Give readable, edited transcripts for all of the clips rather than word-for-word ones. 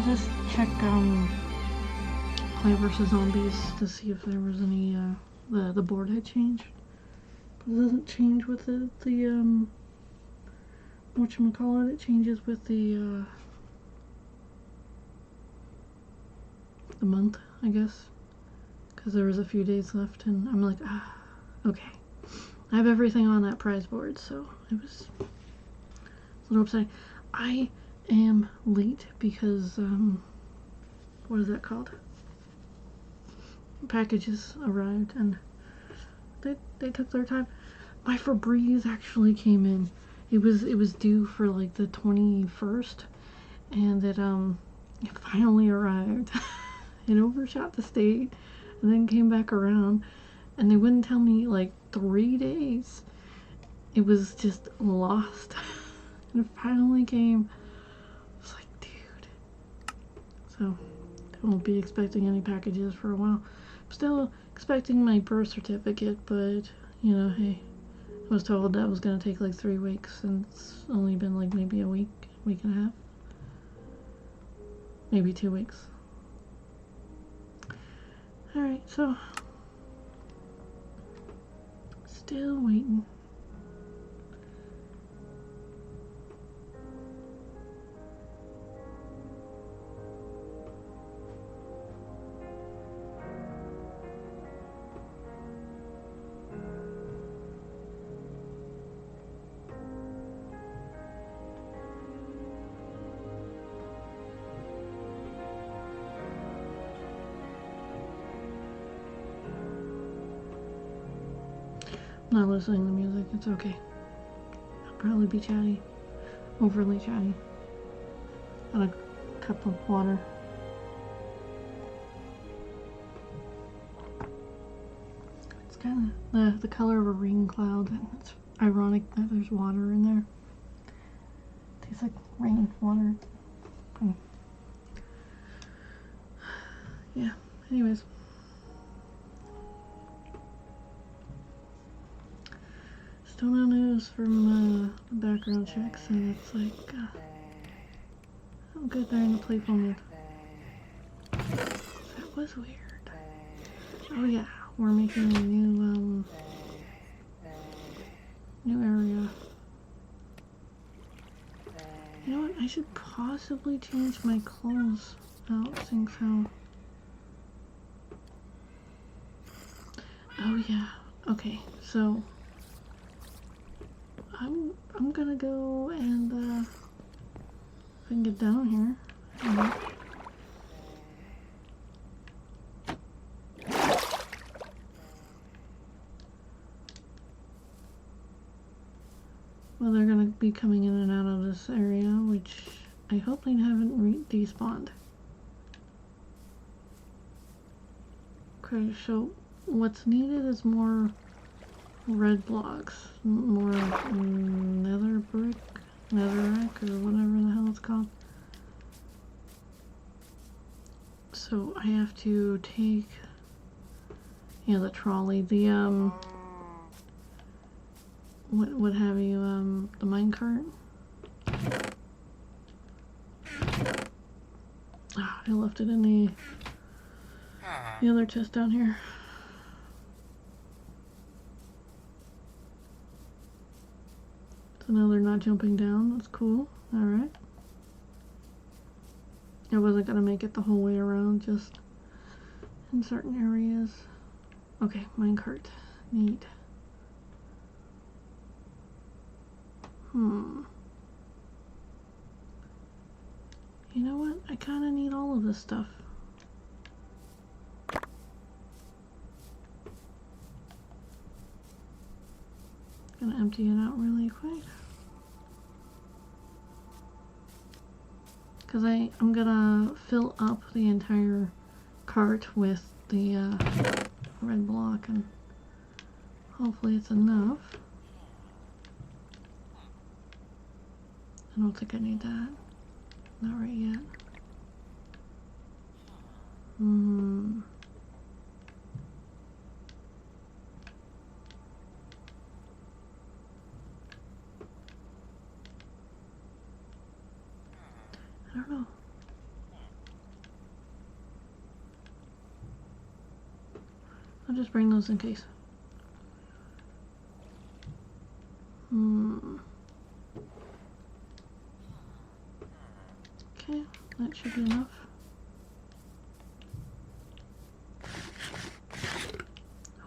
just check Plant vs. Zombies to see if there was any the board had changed. But it doesn't change with the whatchamacallit, it changes with the month, I guess. Because there was a few days left and I'm like, okay. I have everything on that prize board, so it was a little upsetting. I am late because, what is that called? Packages arrived and they took their time. My Febreze actually came in. It was due for like the 21st, and it finally arrived. It overshot the state and then came back around, and they wouldn't tell me like 3 days. It was just lost. And it finally came. I was like, dude. So I won't be expecting any packages for a while. I'm still expecting my birth certificate, but you know, hey, I was told that was gonna take like 3 weeks, and it's only been like maybe a week and a half, maybe 2 weeks. Alright, so still waiting. I'm not listening to music, it's okay. I'll probably be chatty. Overly chatty. Got a cup of water. It's kind of the color of a rain cloud, and it's ironic that there's water in there. Tastes like rain, water. Yeah, anyways. Still no news from the background checks, and it's like, how good they're in the playful mood. That was weird. Oh yeah, we're making a new area. You know what, I should possibly change my clothes out, seeing how... Oh yeah, okay, so... I'm gonna go and if I can get down here. Well, they're gonna be coming in and out of this area, which I hope they haven't despawned. Okay, so what's needed is more red blocks, more nether brick, netherrack, or whatever the hell it's called. So I have to take, yeah, the trolley, the what have you, the minecart. Ah, I left it in the other chest down here. So now they're not jumping down. That's cool. Alright. I wasn't going to make it the whole way around, just in certain areas. Okay, minecart. Neat. You know what? I kind of need all of this stuff. Gonna empty it out really quick. Because I'm gonna fill up the entire cart with the red block, and hopefully it's enough. I don't think I need that. Not right yet. I don't know. I'll just bring those in case. Okay, that should be enough.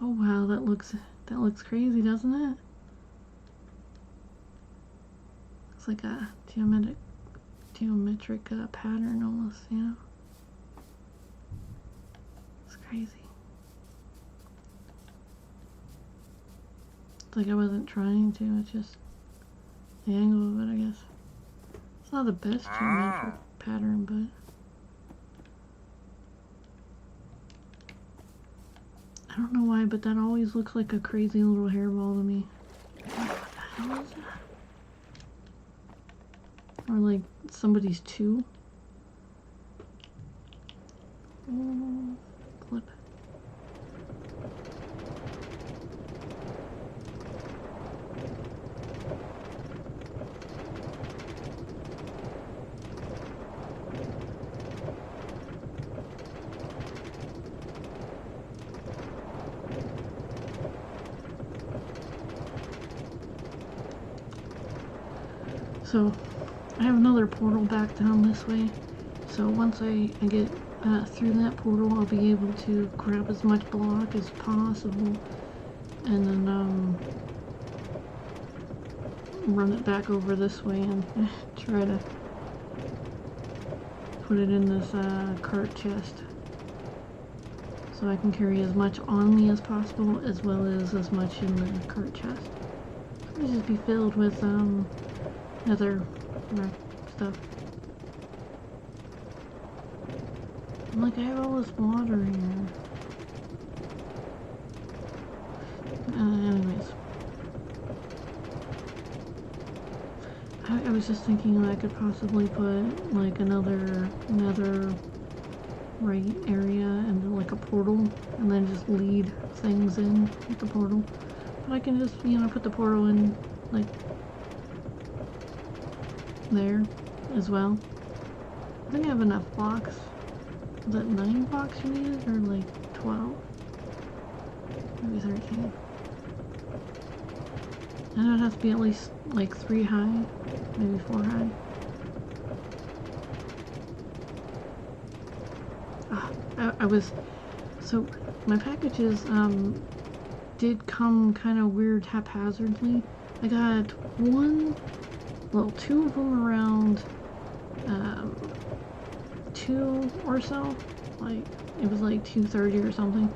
Oh wow, that looks crazy, doesn't it? It's like a geometric pattern almost, you know? It's crazy. It's like I wasn't trying to, it's just the angle of it, I guess. It's not the best geometric pattern, but I don't know why, but that always looks like a crazy little hairball to me. What the hell is that? Or like somebody's two. Clip. So I have another portal back down this way, so once I get through that portal, I'll be able to grab as much block as possible and then run it back over this way and try to put it in this cart chest so I can carry as much on me as possible as well as much in the cart chest. It'll just be filled with other stuff. I'm like, I have all this water here. Anyways. I was just thinking I could possibly put like another nether right area and like a portal and then just lead things in with the portal. But I can just, you know, put the portal in like there as well. I think I have enough blocks. Is that 9 blocks you needed or like 12? Maybe 13. I know it has to be at least like 3 high, maybe 4 high. So my packages did come kind of weird haphazardly. I got 2 of them around 2 or so, like it was like 2:30 or something,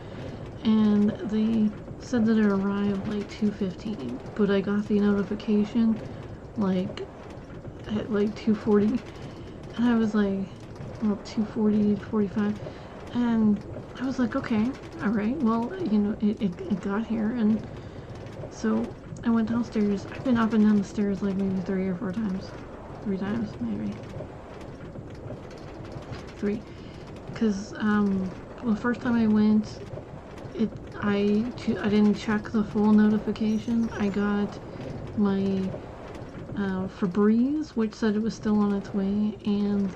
and they said that it arrived like 2:15, but I got the notification like at like 2:40, and I was like, well, 2:40, 45, and I was like, okay, all right, well, you know, it got here, and so I went downstairs. I've been up and down the stairs like maybe 3 or 4 times. 3 times, maybe. 3. Because, the first time I went, I didn't check the full notification. I got my, Febreze, which said it was still on its way, and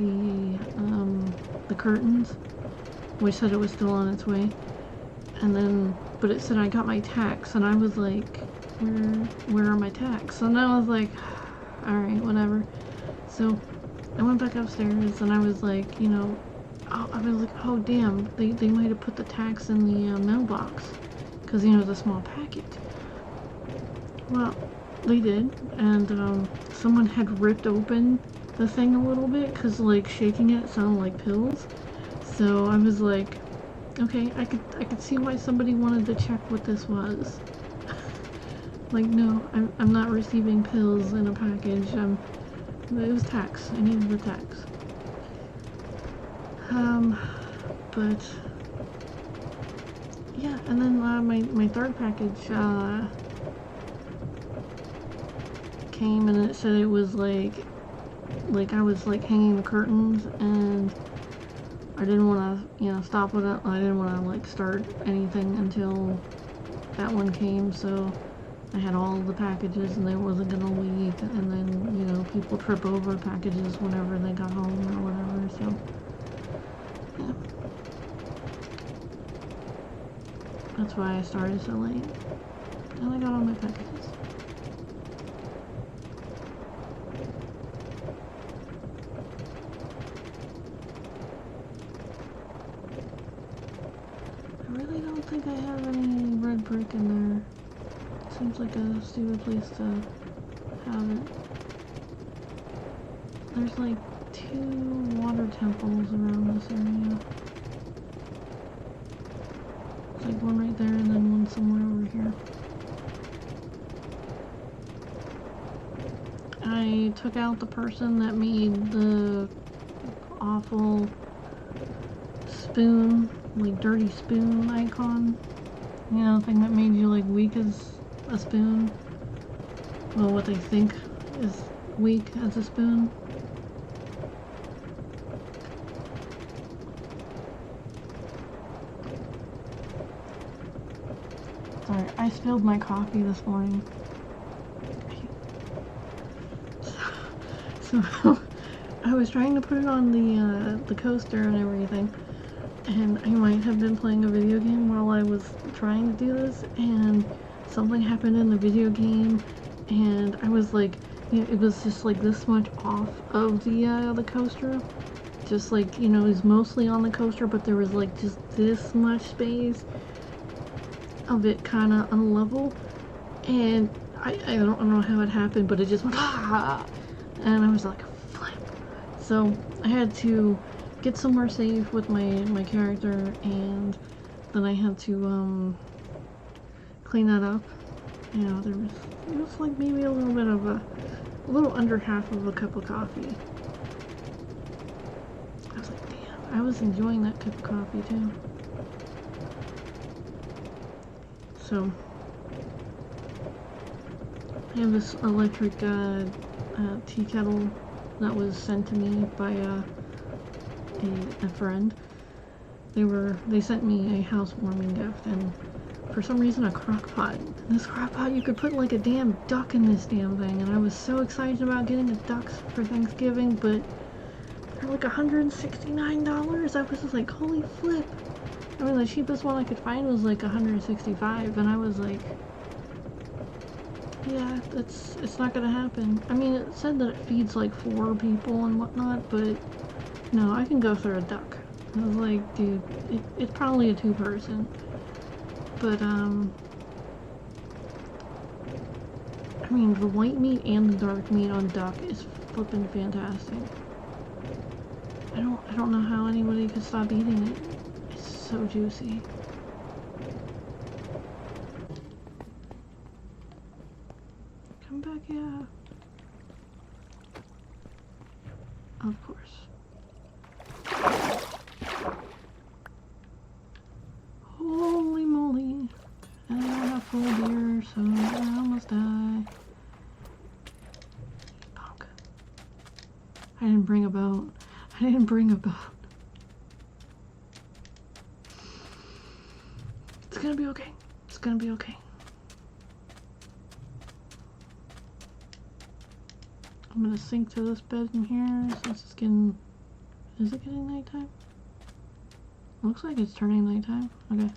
the curtains, which said it was still on its way. And then, but it said I got my tax, and I was like, where are my tax? And I was like, alright, whatever. So I went back upstairs and I was like, you know, I was like, oh damn, they might have put the tax in the mailbox, because, you know, it's a small package. Well, they did, and someone had ripped open the thing a little bit, because like shaking it sounded like pills. So I was like, okay, I could see why somebody wanted to check what this was. Like, no, I'm not receiving pills in a package. It was tax. I needed the tax. But yeah, and then my third package came, and it said it was like I was like hanging the curtains, and I didn't want to, you know, stop with it. I didn't want to like start anything until that one came, so I had all the packages and they wasn't gonna leak, and then, you know, people trip over packages whenever they got home or whatever, so, yeah. That's why I started so late. And I got all my packages. I really don't think I have any red brick in there. Seems like a stupid place to have it. There's like 2 water temples around this area. It's like one right there and then one somewhere over here. I took out the person that made the awful spoon, like dirty spoon icon. You know, the thing that made you like weak as a spoon. Well, what they think is weak as a spoon. Sorry, I spilled my coffee this morning. So I was trying to put it on the coaster and everything, and I might have been playing a video game while I was trying to do this, and something happened in the video game, and I was like, you know, it was just like this much off of the coaster, just like, you know, it was mostly on the coaster, but there was like just this much space of it kind of unlevel, and I don't know how it happened, but it just went ah, and I was like, flip. So I had to get somewhere safe with my character, and then I had to clean that up. You know, it was like maybe a little bit of a little under half of a cup of coffee. I was like, damn, I was enjoying that cup of coffee too. So I have this electric tea kettle that was sent to me by a friend. They sent me a housewarming gift, and for some reason a crock pot. In this crock pot you could put like a damn duck in this damn thing, and I was so excited about getting a duck for Thanksgiving, but they're like $169. I was just like, holy flip. I mean, the cheapest one I could find was like $165, and I was like, yeah, it's not gonna happen. I mean, it said that it feeds like 4 people and whatnot, but no, I can go through a duck. I was like, dude, it's probably a 2-person. But, I mean, the white meat and the dark meat on duck is flippin' fantastic. I don't know how anybody could stop eating it. It's so juicy. Come back here. Of course. Holy moly. I have full beer, so I almost die. Punk. I didn't bring a boat. I didn't bring a boat. It's gonna be okay. It's gonna be okay. I'm gonna sink to this bed in here since it's getting... Is it getting nighttime? Looks like it's turning nighttime. Okay.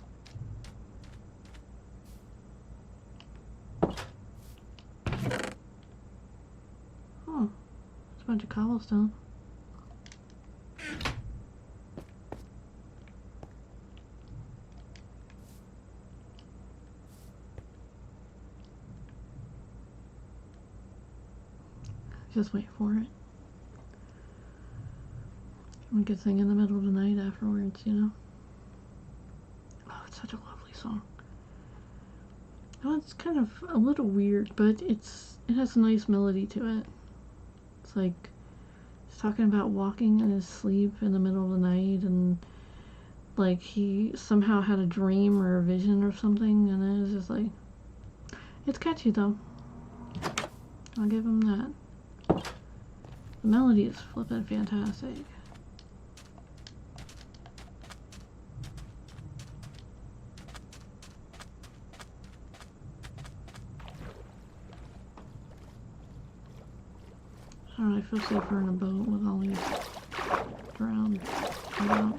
Oh, it's a bunch of cobblestone. Just wait for it. We could sing in the middle of the night afterwards, you know? Oh, it's such a lovely song. Oh, it's kind of a little weird, but it has a nice melody to it. It's like he's talking about walking in his sleep in the middle of the night, and like he somehow had a dream or a vision or something, and it was just like, it's catchy though. I'll give him that. The melody is flippin' fantastic. don't know, I feel safer in a boat with all these drowned out.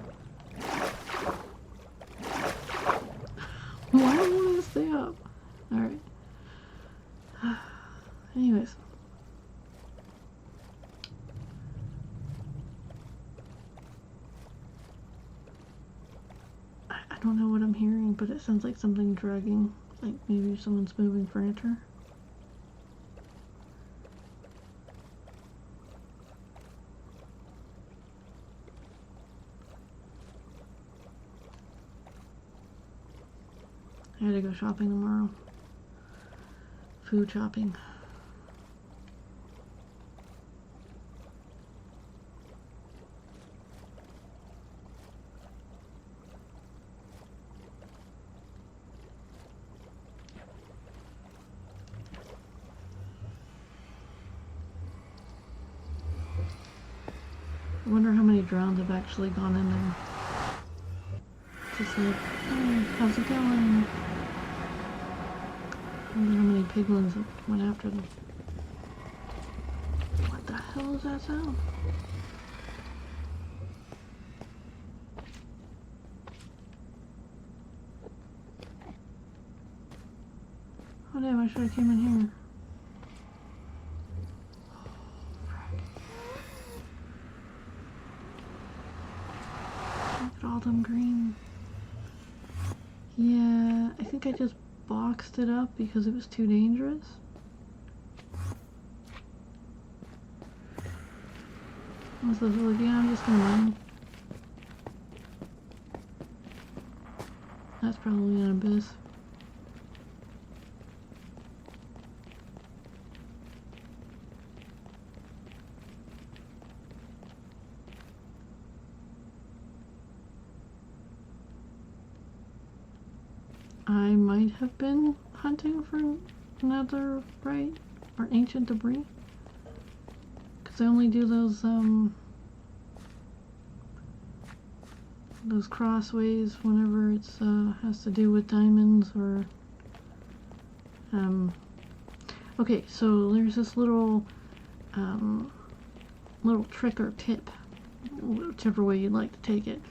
Why do I want to stay up? Alright. Anyways. I don't know what I'm hearing, but it sounds like something dragging. Like maybe someone's moving furniture. I had to go shopping tomorrow. Food shopping. I wonder how many drowns have actually gone in there. Just like, hey, how's it going? I wonder how many piglins went after them. What the hell is that sound? Oh damn, I should have came in here. Look at all them green. Yeah, I think I just boxed it up because it was too dangerous. I was like, yeah, I'm just gonna run. That's probably an abyss. I might have been hunting for netherite or ancient debris, because I only do those crossways whenever it's has to do with diamonds or okay, so there's this little little trick or tip, whichever way you'd like to take it.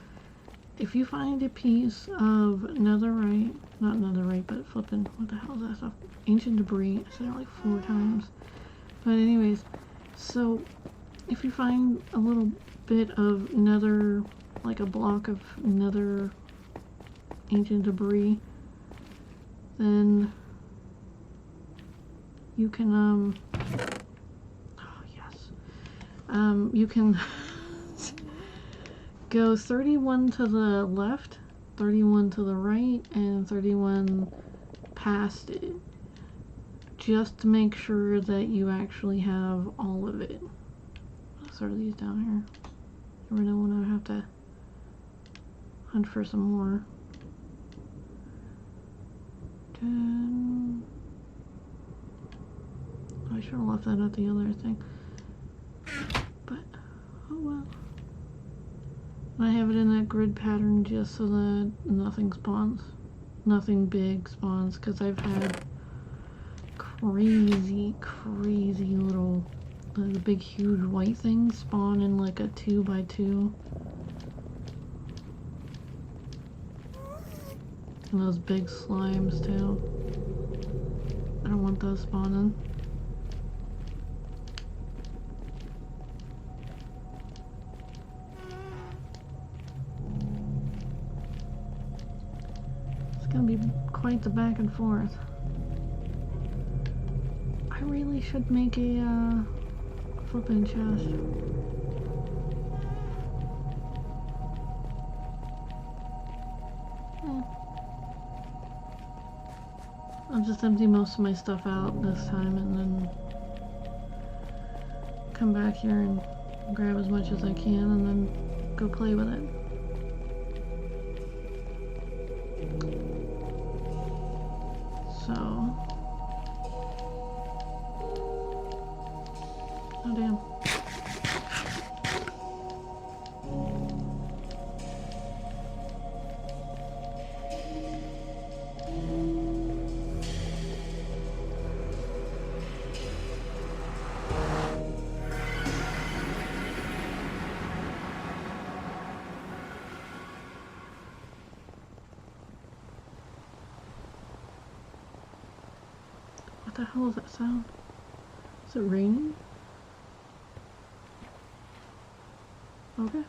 If you find a piece of netherite, not netherite, but flipping, what the hell is that stuff? Ancient debris. I said it like 4 times. But anyways, so if you find a little bit of nether, like a block of nether ancient debris, then you can, oh yes, you can go 31 to the left, 31 to the right, and 31 past it, just to make sure that you actually have all of it. Let's throw these down here. Never know when I have to hunt for some more. 10. I should have left that at the other thing, but oh well. I have it in that grid pattern just so that nothing spawns. Nothing big spawns, because I've had crazy little, the big huge white things spawn in like a 2x2. And those big slimes too. I don't want those spawning. Gonna be quite the back and forth. I really should make a flipping chest. I'll just empty most of my stuff out this time and then come back here and grab as much as I can and then go play with it. So, oh damn. the hell is that sound? Is it raining? Okay.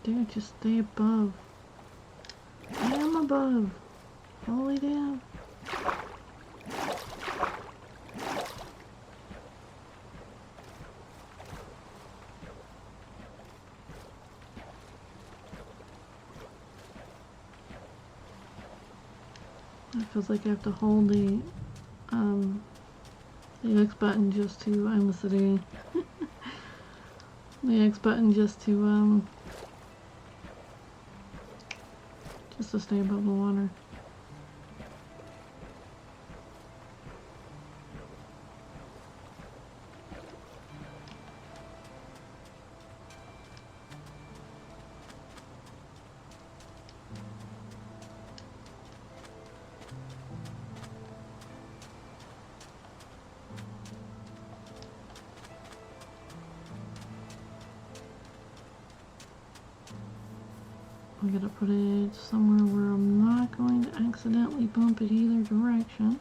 Dude, just stay above. I am above. Holy damn. It feels like I have to hold the X button just to, I'm sitting, the X button just to stay above the water. I'm gonna put it somewhere where I'm not going to accidentally bump it either direction.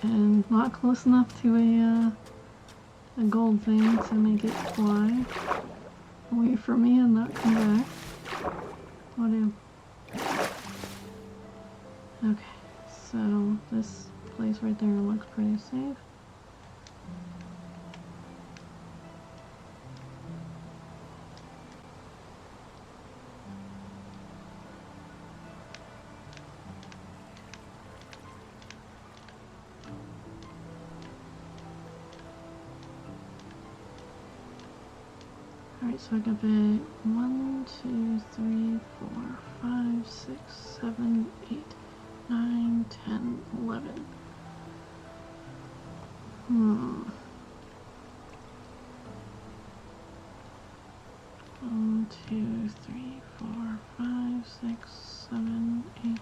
And not close enough to a gold thing to make it fly away from me and not come back. Whatever. Okay, so this place right there looks pretty safe. Alright, so I got it 1, 2, 3, 4, 5, 6, 7, 8, 9, 10, 11. 1, 2, 3, 4, 5, 6, 7, 8,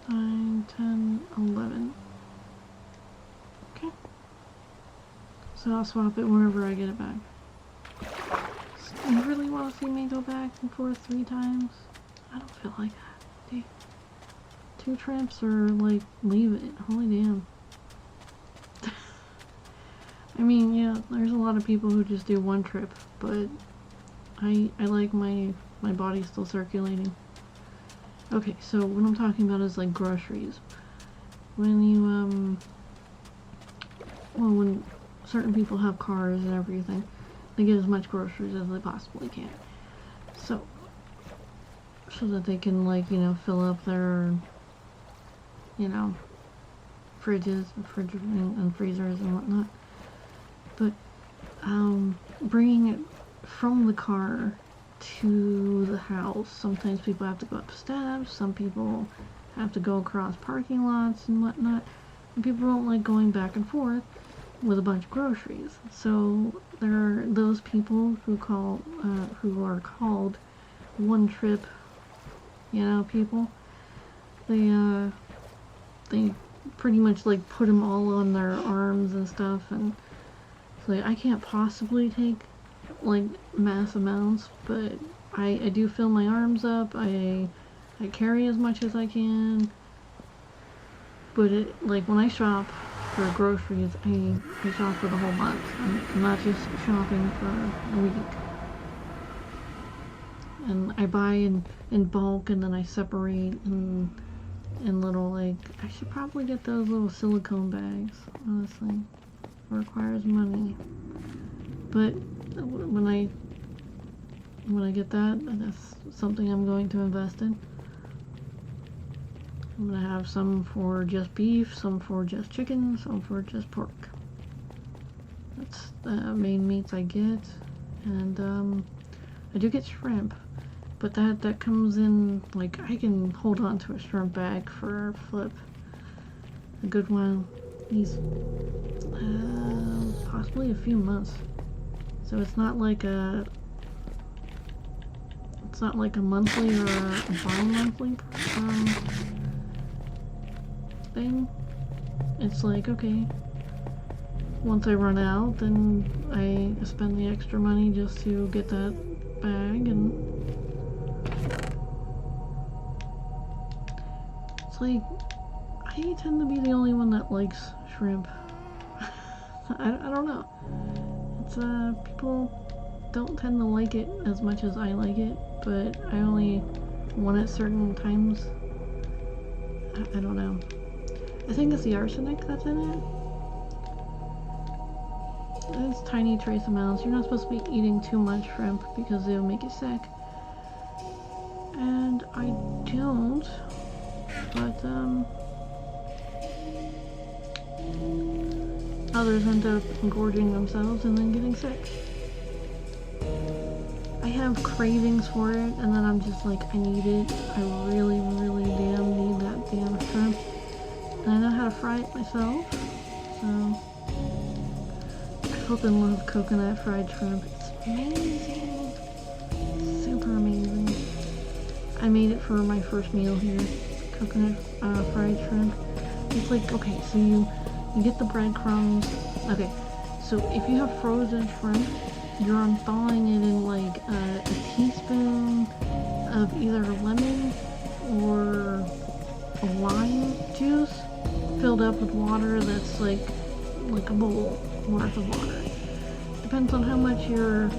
9, 10, 11. Okay. So I'll swap it whenever I get it back. You really want to see me go back and forth 3 times? I don't feel like that. Dude. 2 trips or like leave it. Holy damn. I mean, yeah, there's a lot of people who just do 1 trip, but I like my body still circulating. Okay, so what I'm talking about is like groceries. When you well, when certain people have cars and everything, they get as much groceries as they possibly can. So that they can, like, you know, fill up their, you know, fridges and freezers and whatnot. But bringing it from the car to the house, sometimes people have to go up steps, some people have to go across parking lots and whatnot, and people don't like going back and forth with a bunch of groceries. So there are those people who are called 1 trip, you know, people. They pretty much like put them all on their arms and stuff, and it's like I can't possibly take like mass amounts, but I do fill my arms up. I carry as much as I can. But it, like, when I shop for groceries, I shop for the whole month. I'm not just shopping for a week. And I buy in bulk, and then I separate in little, like, I should probably get those little silicone bags, honestly. It requires money. But when I get that, that's something I'm going to invest in. I'm gonna have some for just beef, some for just chicken, some for just pork. That's the main meats I get. And I do get shrimp, but that comes in, like, I can hold on to a shrimp bag for flip. A good while. These possibly a few months. So it's not like a monthly or a bi-monthly thing. It's like, okay, once I run out, then I spend the extra money just to get that bag, and it's like, I tend to be the only one that likes shrimp. I don't know. It's, people don't tend to like it as much as I like it, but I only want it certain times. I don't know. I think it's the arsenic that's in it. It's tiny trace amounts. You're not supposed to be eating too much shrimp because it'll make you sick. And I don't, but others end up engorging themselves and then getting sick. I have cravings for it, and then I'm just like, I need it. I really, really damn need that damn shrimp. And I know how to fry it myself, so I fucking love coconut fried shrimp. It's amazing. Super amazing. I made it for my first meal here. Coconut fried shrimp. It's like, okay, so you get the breadcrumbs. Okay, so if you have frozen shrimp, you're unthawing it in like a teaspoon of either lemon or a lime juice filled up with water that's like a bowl worth of water. Depends on how much you're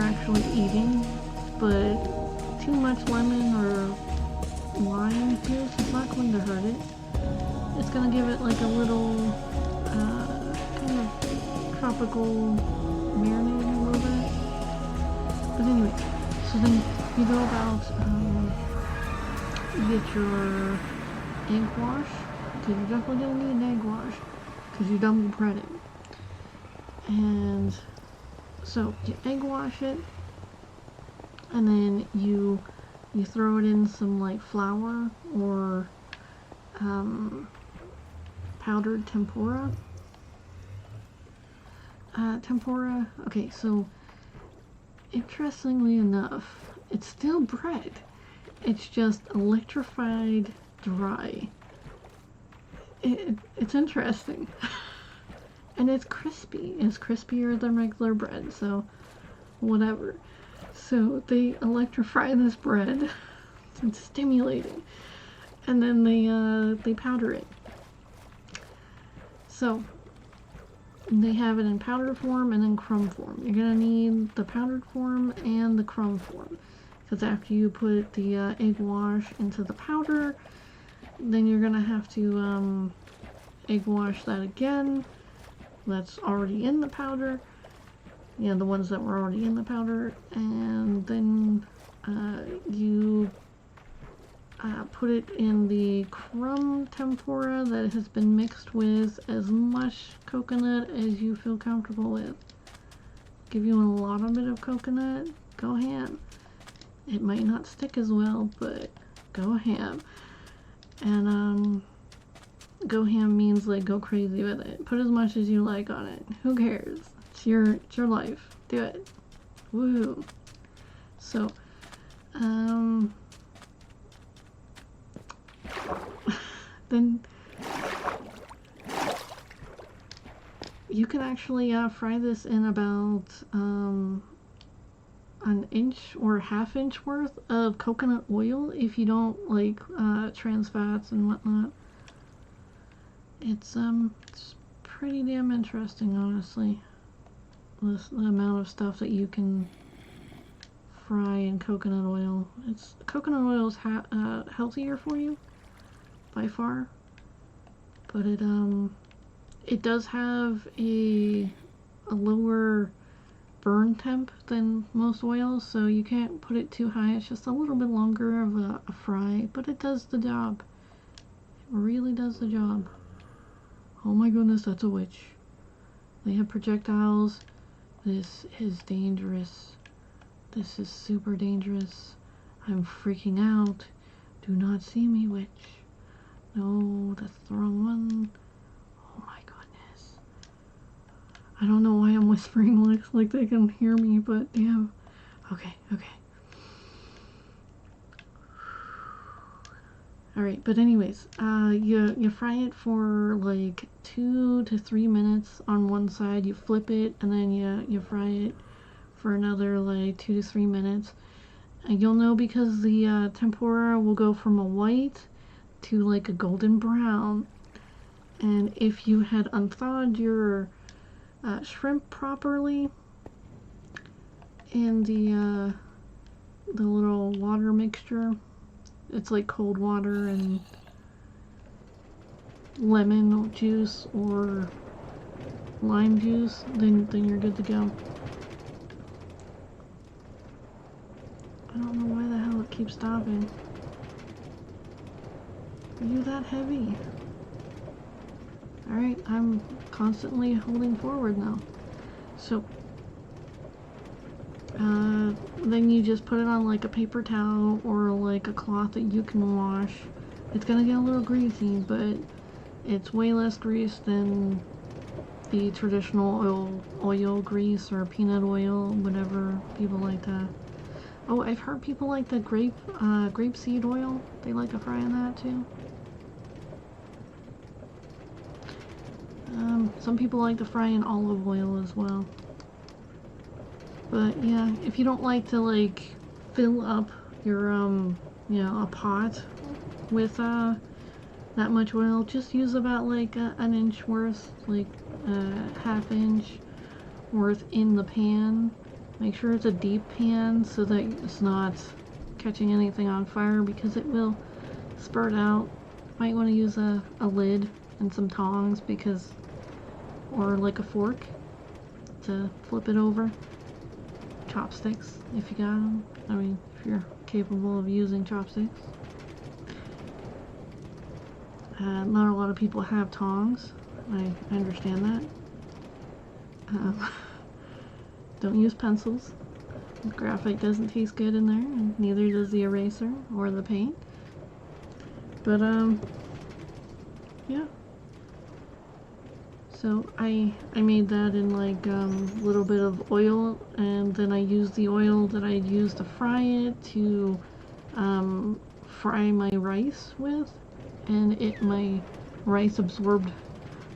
actually eating, but too much lemon or lime juice is not going to hurt it. It's going to give it like a little kind of tropical marinade a little bit. But anyway, so then you go about, you get your egg wash, because you're definitely going to need an egg wash, because you double bread it. And so you egg wash it, and then you throw it in some like flour or powdered tempura. Okay, so interestingly enough, it's still bread. It's just electrified dry. It's interesting. And it's crispy. It's crispier than regular bread, so whatever. So they electrify this bread. It's stimulating. And then they powder it. So they have it in powder form and in crumb form. You're gonna need the powdered form and the crumb form, because after you put the egg wash into the powder, then you're gonna have to egg wash that again. That's already in the powder. You know, the ones that were already in the powder, and then you put it in the crumb tempura that has been mixed with as much coconut as you feel comfortable with. Give you a lot of bit of coconut, go ham. It might not stick as well, but go ham. And go ham means like go crazy with it. Put as much as you like on it. Who cares? It's your life. Do it. Woo. So, then you can actually fry this in about an inch or half inch worth of coconut oil if you don't like trans fats and whatnot. It's pretty damn interesting, honestly. The amount of stuff that you can fry in coconut oil. Coconut oil is healthier for you by far, but it does have a lower burn temp than most oils, so you can't put it too high. It's just a little bit longer of a fry, but it does the job. It really does the job. Oh my goodness, that's a witch. They have projectiles. This is dangerous. This is super dangerous. I'm freaking out. Do not see me, witch. No, that's the wrong one. Oh my goodness. I don't know why I'm whispering like they can hear me, but damn. Okay. Alright, but anyways, you fry it for like 2 to 3 minutes on one side, you flip it, and then you fry it for another like 2 to 3 minutes. And you'll know because the tempura will go from a white to like a golden brown. And if you had unthawed your shrimp properly in the little water mixture, it's like cold water and lemon juice or lime juice, then you're good to go. I don't know why the hell it keeps stopping. Are you that heavy? Alright, I'm constantly holding forward now. So, then you just put it on like a paper towel or like a cloth that you can wash. It's gonna get a little greasy, but it's way less grease than the traditional oil grease or peanut oil, whatever people like that. Oh, I've heard people like the grapeseed oil. They like to fry in that too. Some people like to fry in olive oil as well. But yeah, if you don't like to like fill up your a pot with that much oil, just use about like an inch worth, like half inch worth in the pan. Make sure it's a deep pan so that it's not catching anything on fire, because it will spurt out. Might want to use a lid and some tongs, because, or like a fork to flip it over. Chopsticks, if you got them. I mean, if you're capable of using chopsticks. Not a lot of people have tongs. I understand that. Don't use pencils. Graphite doesn't taste good in there, and neither does the eraser or the paint. But yeah. So I made that in like a little bit of oil, and then I used the oil that I used to fry it to fry my rice with, and my rice absorbed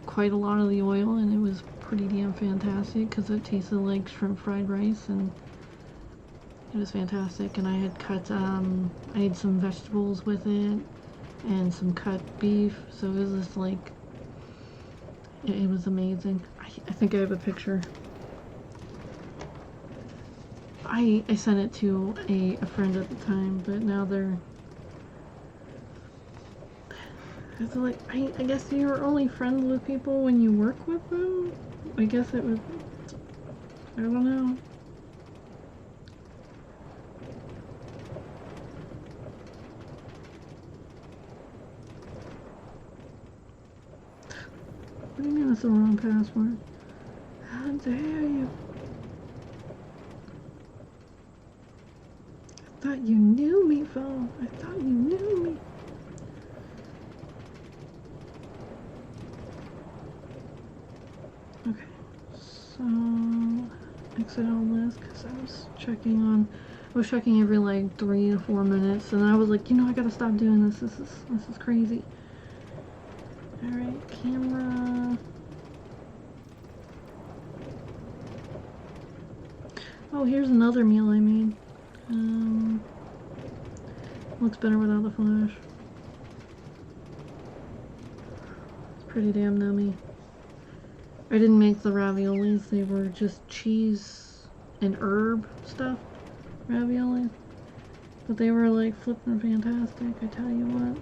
quite a lot of the oil, and it was pretty damn fantastic because it tasted like shrimp fried rice, and it was fantastic. And I had cut I had some vegetables with it and some cut beef, so it was just like it was amazing. I think I have a picture. I sent it to a friend at the time, but now it's like, I guess you're only friends with people when you work with them? I guess it was, I don't know. What do you mean it's the wrong password? How dare you? I thought you knew me, phone. I thought you knew me. Okay, so exit all this, because I was checking every like 3 to 4 minutes, and I was like, I gotta stop doing this. This is crazy. Alright, camera. Oh, here's another meal I made. Looks better without the flash. It's pretty damn nummy. I didn't make the raviolis, they were just cheese and herb stuffed raviolis. But they were like flipping fantastic, I tell you what.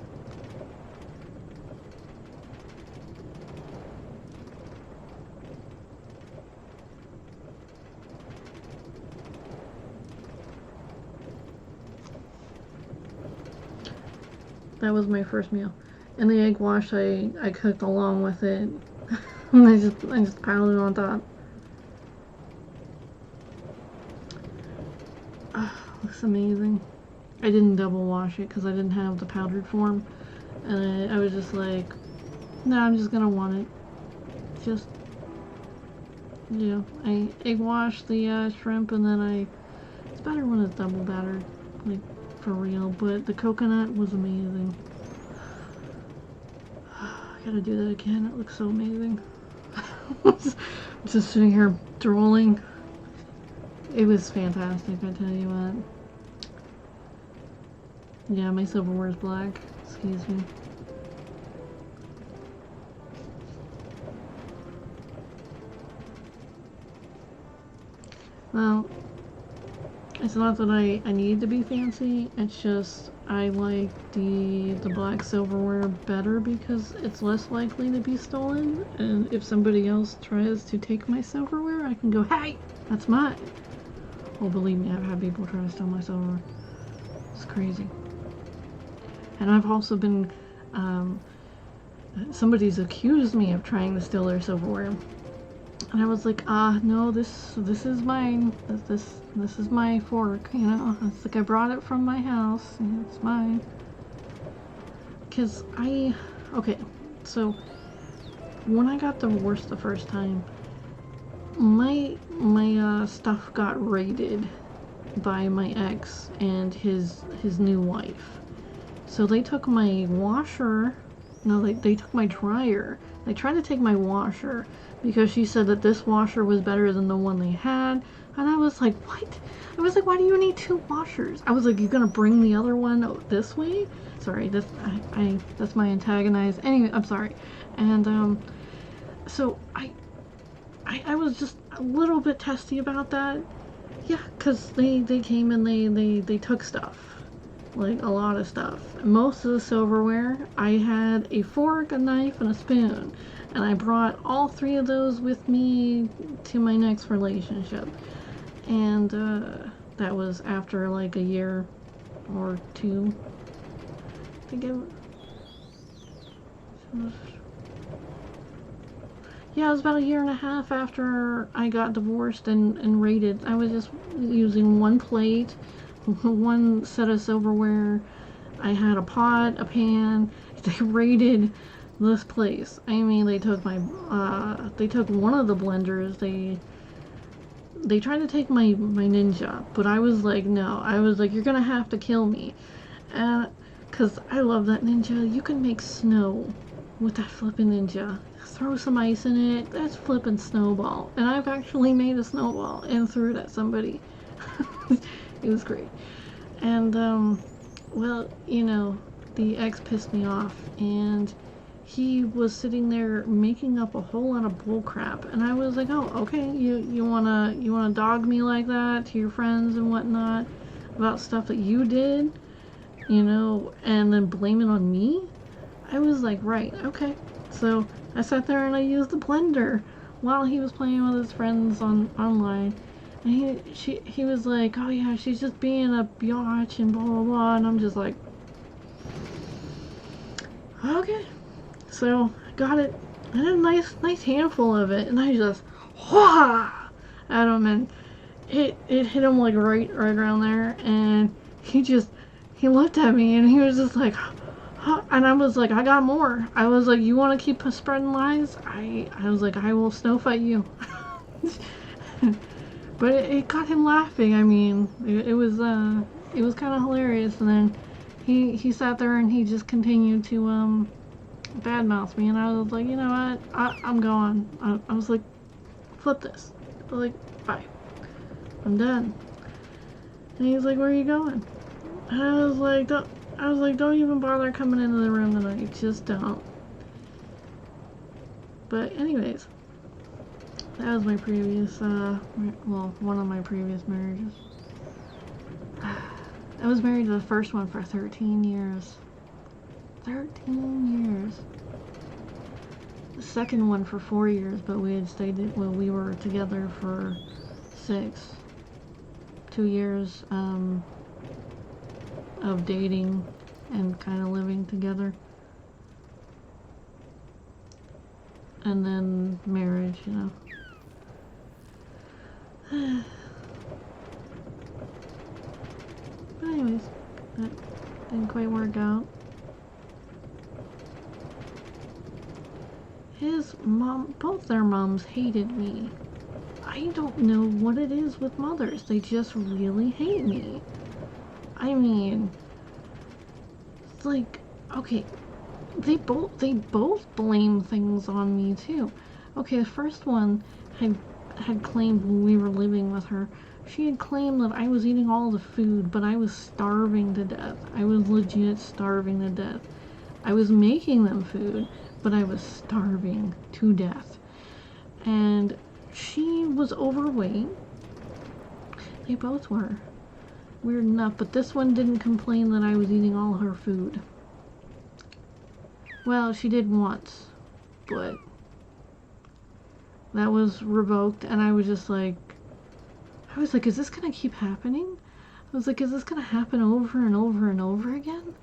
That was my first meal. And the egg wash I cooked along with it. And I just piled it on top. Looks amazing. I didn't double wash it because I didn't have the powdered form. And I was just like, no, I'm just gonna want it. Just, I egg wash the shrimp, and then it's better when it's double battered, like for real. But the coconut was amazing. gotta do that again. It looks so amazing. Just sitting here drooling. It was fantastic, I tell you what. Yeah, my silverware is black. Excuse me. Well, it's not that I need to be fancy, it's just I like the black silverware better because it's less likely to be stolen, and if somebody else tries to take my silverware, I can go, hey, that's mine. Well, believe me, I've had people try to steal my silverware. It's crazy. And I've also been, somebody's accused me of trying to steal their silverware. And I was like, no, this is mine. This is my fork, you know? It's like I brought it from my house, and it's mine. Because okay, so when I got divorced the first time, my stuff got raided by my ex and his new wife. So they took my washer, no, they took my dryer. They tried to take my washer because she said that this washer was better than the one they had. And I was like, what? I was like, why do you need two washers? I was like, you're gonna bring the other one this way? Sorry, that's my antagonize. Anyway, I'm sorry. And so I was just a little bit testy about that. Yeah, because they came and they took stuff. Like, a lot of stuff. Most of the silverware, I had a fork, a knife, and a spoon. And I brought all three of those with me to my next relationship. And that was after like a year or two. I think yeah, it was about a year and a half after I got divorced and raided. I was just using one plate, one set of silverware. I had a pot, a pan. They raided this place. I mean, they took my, they took one of the blenders. They tried to take my ninja, but I was like, no. I was like, you're gonna have to kill me. Cause I love that ninja. You can make snow with that flippin' ninja. Throw some ice in it. That's flippin' snowball. And I've actually made a snowball and threw it at somebody. It was great. And, well, you know, the ex pissed me off, and he was sitting there making up a whole lot of bullcrap, and I was like, oh, okay, you wanna dog me like that to your friends and whatnot about stuff that you did, you know, and then blame it on me? I was like, right, okay. So I sat there and I used the blender while he was playing with his friends online. And he was like, oh yeah, she's just being a biatch and blah blah blah, and I'm just like, okay. So I got it. I had a nice handful of it, and I just whah at him, and it hit him like right around there, and he looked at me and he was just like, huh? And I was like, I got more. I was like, you want to keep spreading lies? I was like, I will snow fight you. But it got him laughing. I mean, it was kind of hilarious. And then he sat there and he just continued to badmouth me, and I was like, you know what? I'm going. I was like, flip this. I was like, bye. I'm done. And he's like, where are you going? And I was like, don't even bother coming into the room tonight. Just don't. But anyways, that was my previous, well, one of my previous marriages. I was married to the first one for 13 years. 13 years. The second one for 4 years, but we had stayed, well, we were together for 6. 2 years, of dating and kind of living together. And then marriage, you know. But anyways, that didn't quite work out. His mom, both their moms hated me. I don't know what it is with mothers. They just really hate me. I mean, it's like, okay, they both blame things on me too. Okay, the first one had claimed when we were living with her, she had claimed that I was eating all the food, but I was starving to death. I was legit starving to death. I was making them food, but I was starving to death. And she was overweight. They both were. Weird enough, but this one didn't complain that I was eating all her food. Well, she did once, but that was revoked, and I was like, is this gonna keep happening? I was like, is this gonna happen over and over and over again?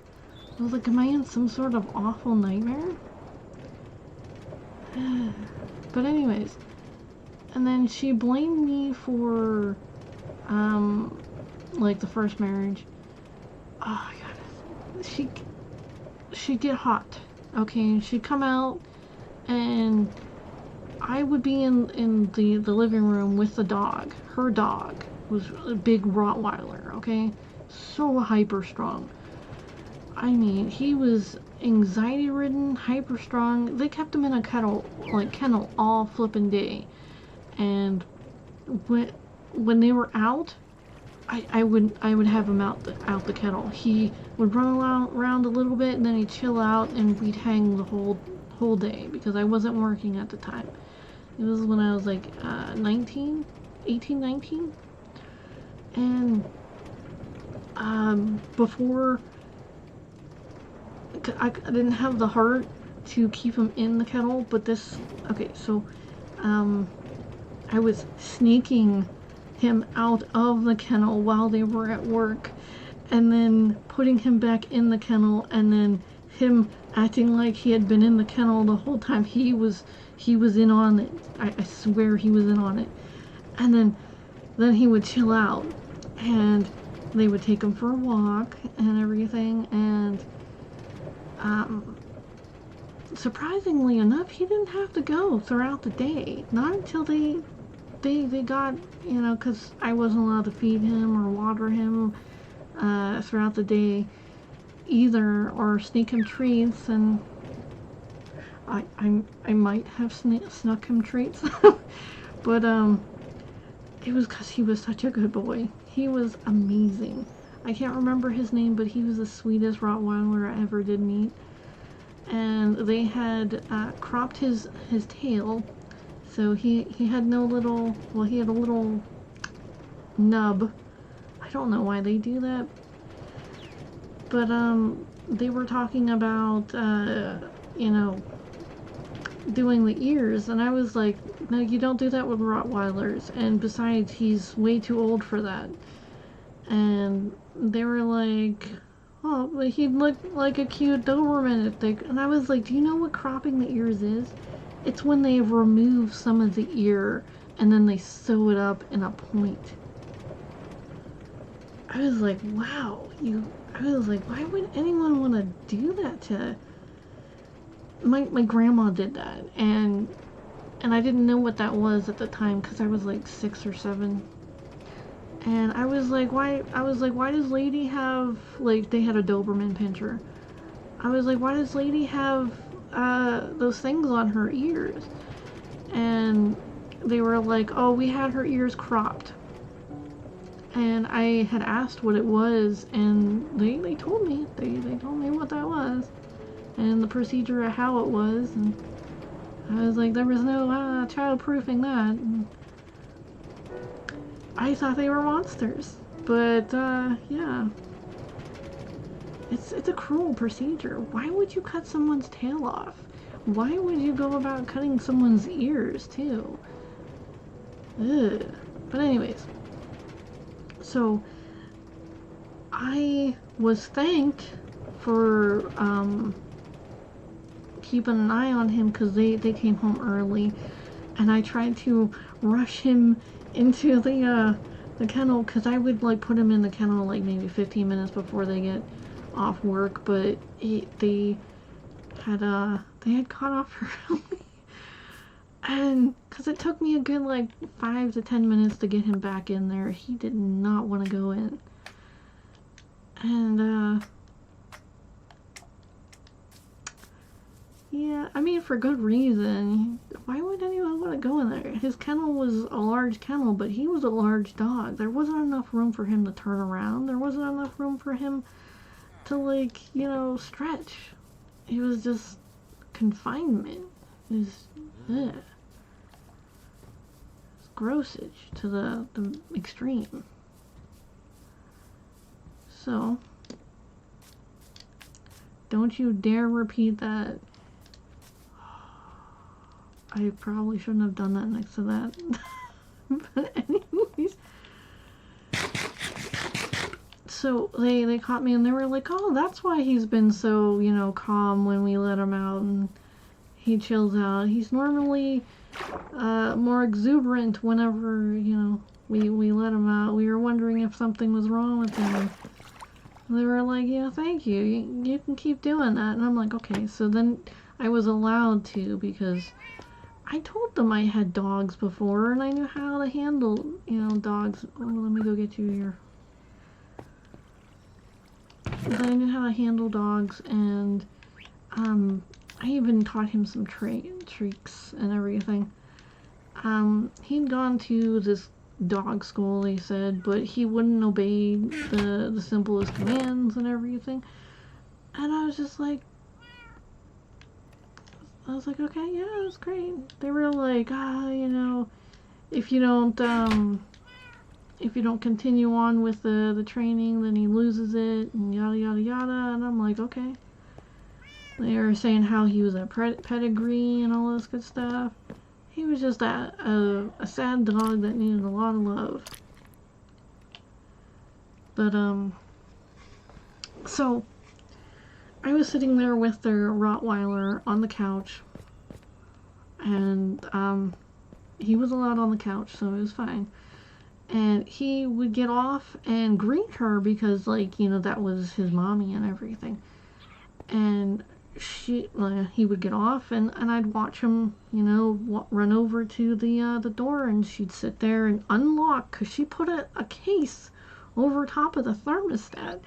I was like, am I in some sort of awful nightmare? But anyways, and then she blamed me for, like the first marriage. Oh my god, she'd get hot, okay? She'd come out, and I would be in the living room with the dog. Her dog was a big Rottweiler, okay? So hyper strong. I mean, he was anxiety ridden, hyper strong. They kept him in a kennel all flippin' day. And when they were out, I would have him out the kennel. He would run around a little bit, and then he'd chill out, and we'd hang the whole day because I wasn't working at the time. It was when I was like 19, and before I didn't have the heart to keep him in the kennel, but so I was sneaking him out of the kennel while they were at work, and then putting him back in the kennel, and then him acting like he had been in the kennel the whole time. He was in on it. I swear he was in on it. And then he would chill out, and they would take him for a walk and everything, and surprisingly enough, he didn't have to go throughout the day. Not until they got, because I wasn't allowed to feed him or water him throughout the day either, or sneak him treats, and I might have snuck him treats, but it was because he was such a good boy. He was amazing. I can't remember his name, but he was the sweetest Rottweiler I ever did meet. And they had cropped his tail, so he had no little, well, he had a little nub. I don't know why they do that, but they were talking about doing the ears, and I was like, no, you don't do that with Rottweilers, and besides, he's way too old for that. And they were like, oh, but he'd look like a cute Doberman. And I was like, do you know what cropping the ears is? It's when they remove some of the ear and then they sew it up in a point. I was like, wow, I was like, why would anyone want to do that to... My grandma did that, and I didn't know what that was at the time because I was like 6 or 7. And I was like, why does Lady have, like, they had a Doberman pinscher. I was like, why does Lady have those things on her ears? And they were like, oh, we had her ears cropped. And I had asked what it was, and they told me. They told me what that was. And the procedure of how it was, and I was like, there was no child-proofing that. And I thought they were monsters, but yeah, it's a cruel procedure. Why would you cut someone's tail off? Why would you go about cutting someone's ears too? Ugh. But anyways, so I was thanked for keeping an eye on him because they came home early, and I tried to rush him into the kennel because I would like put him in the kennel like maybe 15 minutes before they get off work, but they had caught off early, and because it took me a good like 5 to 10 minutes to get him back in there, he did not want to go in, and Yeah, I mean, for good reason. Why would anyone want to go in there? His kennel was a large kennel, but he was a large dog. There wasn't enough room for him to turn around. There wasn't enough room for him to, like, stretch. It was just confinement. It was, ugh. It's grossage to the extreme. So, don't you dare repeat that. I probably shouldn't have done that next to that. But anyways. So they caught me and they were like, oh, that's why he's been so, calm when we let him out and he chills out. He's normally more exuberant whenever, we let him out. We were wondering if something was wrong with him. And they were like, yeah, thank you. You can keep doing that. And I'm like, okay. So then I was allowed to because I told them I had dogs before and I knew how to handle, dogs. Oh, let me go get you your... I knew how to handle dogs, and I even taught him some tricks and everything. He'd gone to this dog school, they said, but he wouldn't obey the simplest commands and everything. And I was just like, okay, yeah, that's great. They were like, if you don't continue on with the training, then he loses it, and yada yada yada. And I'm like, okay. They were saying how he was a pedigree and all this good stuff. He was just a sad dog that needed a lot of love. But so I was sitting there with their Rottweiler on the couch, and he was allowed on the couch, so it was fine. And he would get off and greet her because, that was his mommy and everything. And he would get off, and I'd watch him, run over to the door, and she'd sit there and unlock, because she put a case over top of the thermostat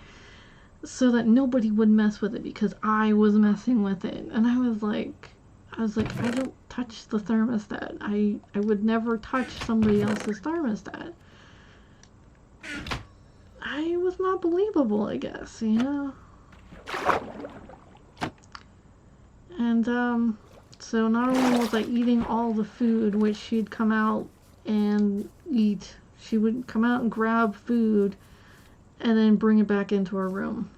so that nobody would mess with it, because I was messing with it. And I was like, I don't touch the thermostat. I would never touch somebody else's thermostat. I was not believable, I guess, And, so not only was I eating all the food, which she'd come out and eat, she would come out and grab food and then bring it back into her room.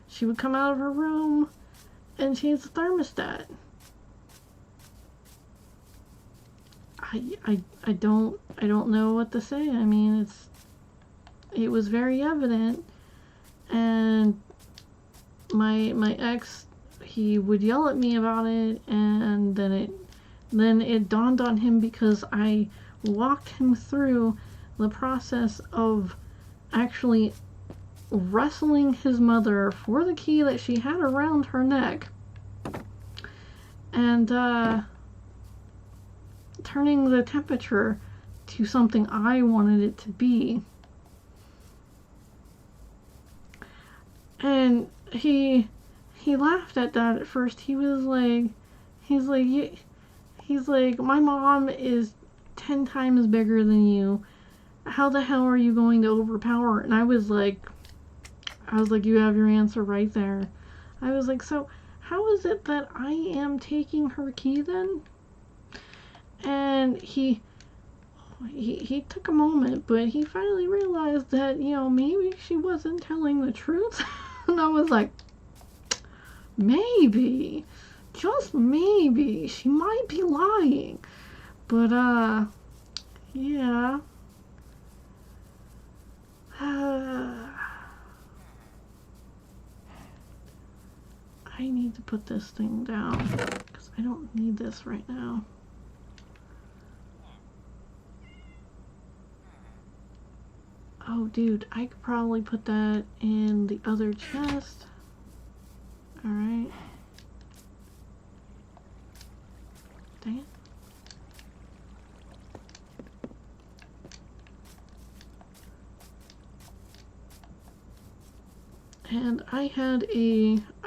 She would come out of her room and change the thermostat. I don't know what to say. I mean, it was very evident, and my ex, he would yell at me about it, and then it dawned on him because I walked him through the process of actually wrestling his mother for the key that she had around her neck, and turning the temperature to something I wanted it to be. And he laughed at that at first. He's like, my mom is 10 times bigger than you. How the hell are you going to overpower her? And I was like, you have your answer right there. I was like, so how is it that I am taking her key then? And he took a moment, but he finally realized that, maybe she wasn't telling the truth. And I was like, maybe, just maybe, she might be lying. But, yeah. I need to put this thing down, because I don't need this right now. Oh, dude, I could probably put that in the other chest. Alright. Dang it. And I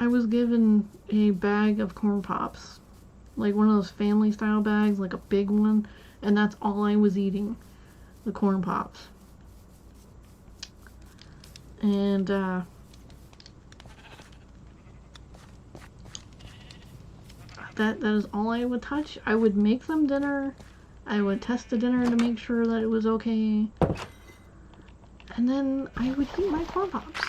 was given a bag of corn pops. Like one of those family style bags, like a big one. And that's all I was eating, the corn pops. And, that is all I would touch. I would make them dinner. I would test the dinner to make sure that it was okay. And then I would eat my corn pops.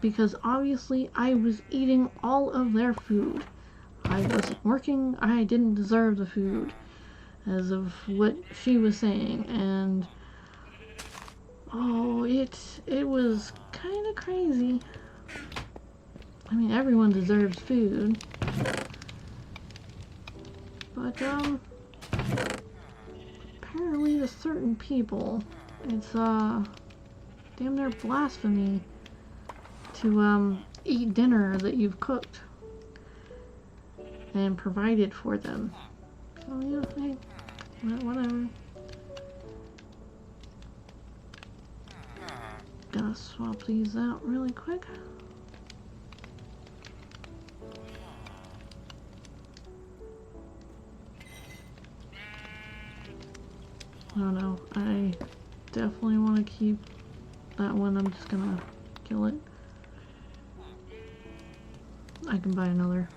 Because obviously I was eating all of their food. I wasn't working. I didn't deserve the food. As of what she was saying. And oh, it was kind of crazy. I mean, everyone deserves food. But, apparently to certain people, it's, damn near blasphemy to, eat dinner that you've cooked and provided for them. So, yeah, hey, whatever. Gonna swap these out really quick. I don't know. I definitely want to keep that one. I'm just gonna kill it. I can buy another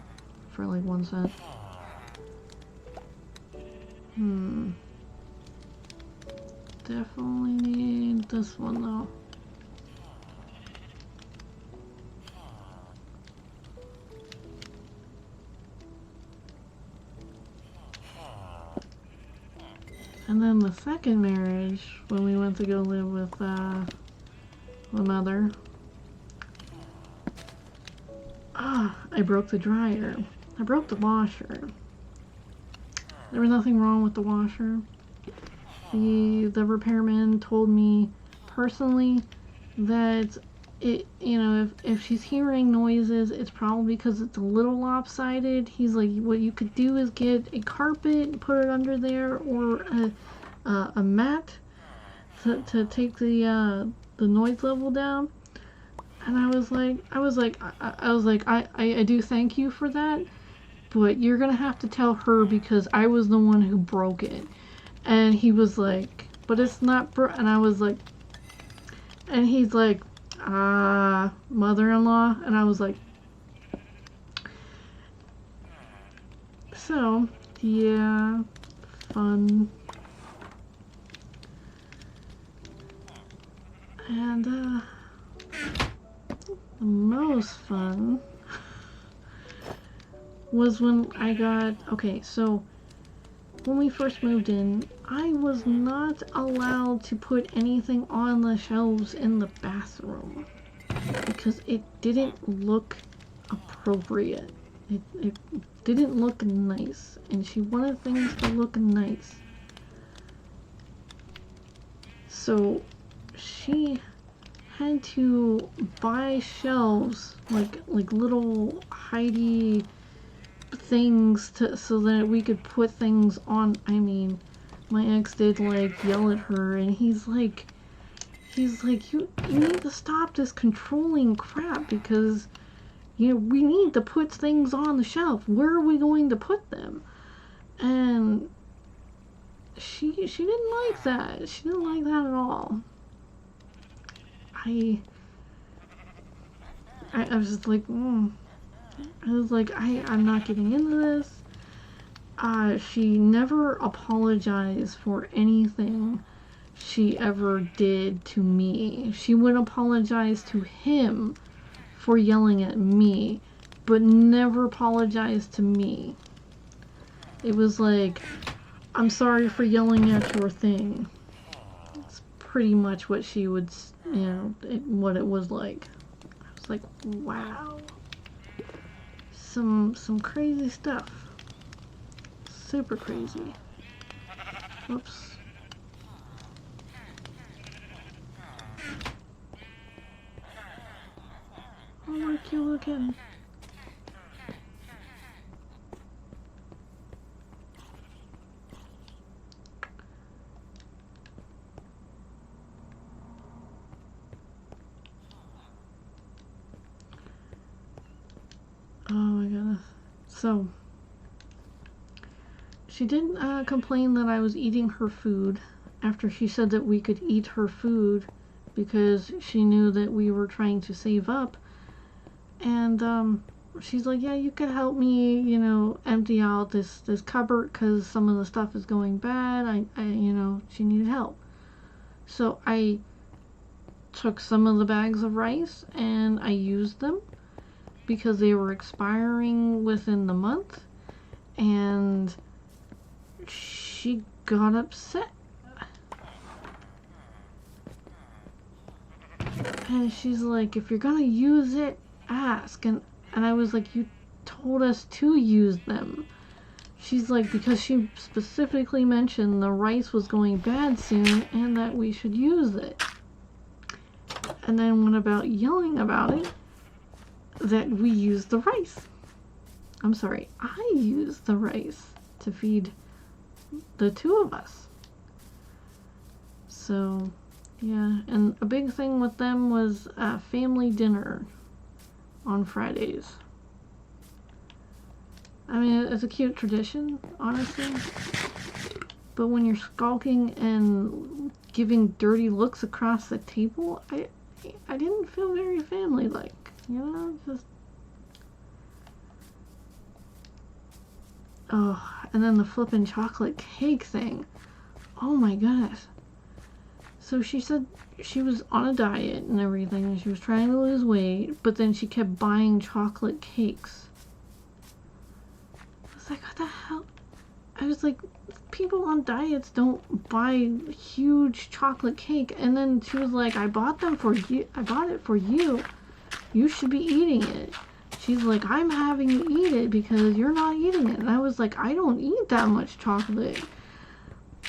for like 1 cent. Definitely need this one though. And then the second marriage, when we went to go live with the mother, I broke the dryer. I broke the washer. There was nothing wrong with the washer. The repairman told me personally that it, you know, if she's hearing noises, it's probably because it's a little lopsided. He's like, what you could do is get a carpet, put it under there, or a mat to take the noise level down. And I was like, I do thank you for that, but you're gonna have to tell her because I was the one who broke it. And he was like, but it's not and I was like, and he's like, mother-in-law. And I was like, so, yeah, fun. And, the most fun was when I got, okay, so when we first moved in, I was not allowed to put anything on the shelves in the bathroom because it didn't look appropriate. It didn't look nice, and she wanted things to look nice. So she had to buy shelves, like little hidey things so that we could put things on. I mean, my ex did like yell at her, and he's like you need to stop this controlling crap because we need to put things on the shelf. Where are we going to put them? And she didn't like that. She didn't like that at all. I was just like, I was like, I'm not getting into this. She never apologized for anything she ever did to me. She would apologize to him for yelling at me, but never apologized to me. It was like, I'm sorry for yelling at your thing. It's pretty much what she would, what it was like. I was like, wow. Some crazy stuff. Super crazy. Whoops. Oh, we're cute looking. So she didn't complain that I was eating her food after she said that we could eat her food because she knew that we were trying to save up. And she's like, yeah, you could help me, you know, empty out this cupboard because some of the stuff is going bad. You know, she needed help. So I took some of the bags of rice and I used them because they were expiring within the month, and she got upset. And she's like, if you're gonna use it, ask. And I was like, you told us to use them. She's like, because she specifically mentioned the rice was going bad soon and that we should use it. And then went about yelling about it, that we used the rice. I'm sorry, I used the rice to feed the two of us. So, yeah, and a big thing with them was family dinner on Fridays. I mean, it's a cute tradition, honestly. But when you're skulking and giving dirty looks across the table, I didn't feel very family-like, you know? Just... Oh, and then the flippin' chocolate cake thing. Oh my goodness. So she said she was on a diet and everything, and she was trying to lose weight, but then she kept buying chocolate cakes. I was like, what the hell? I was like, people on diets don't buy huge chocolate cake. And then she was like, I bought them for you. I bought it for you. You should be eating it. She's like, I'm having you eat it because you're not eating it. And I was like, I don't eat that much chocolate.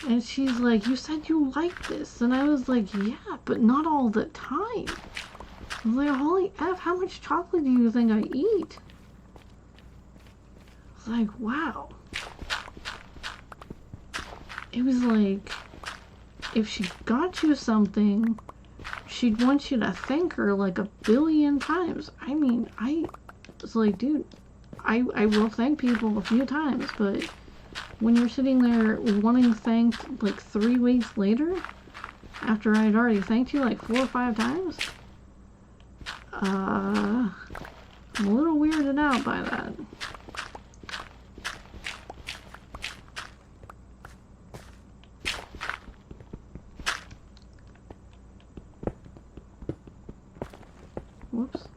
And she's like, you said you like this. And I was like, yeah, but not all the time. I was like, holy F, how much chocolate do you think I eat? I was like, wow. It was like, if she got you something, she'd want you to thank her like 1 billion times. I mean, I was like, dude, I will thank people a few times, but when you're sitting there wanting thanked like 3 weeks later, after I'd already thanked you like 4 or 5 times, I'm a little weirded out by that. Whoops.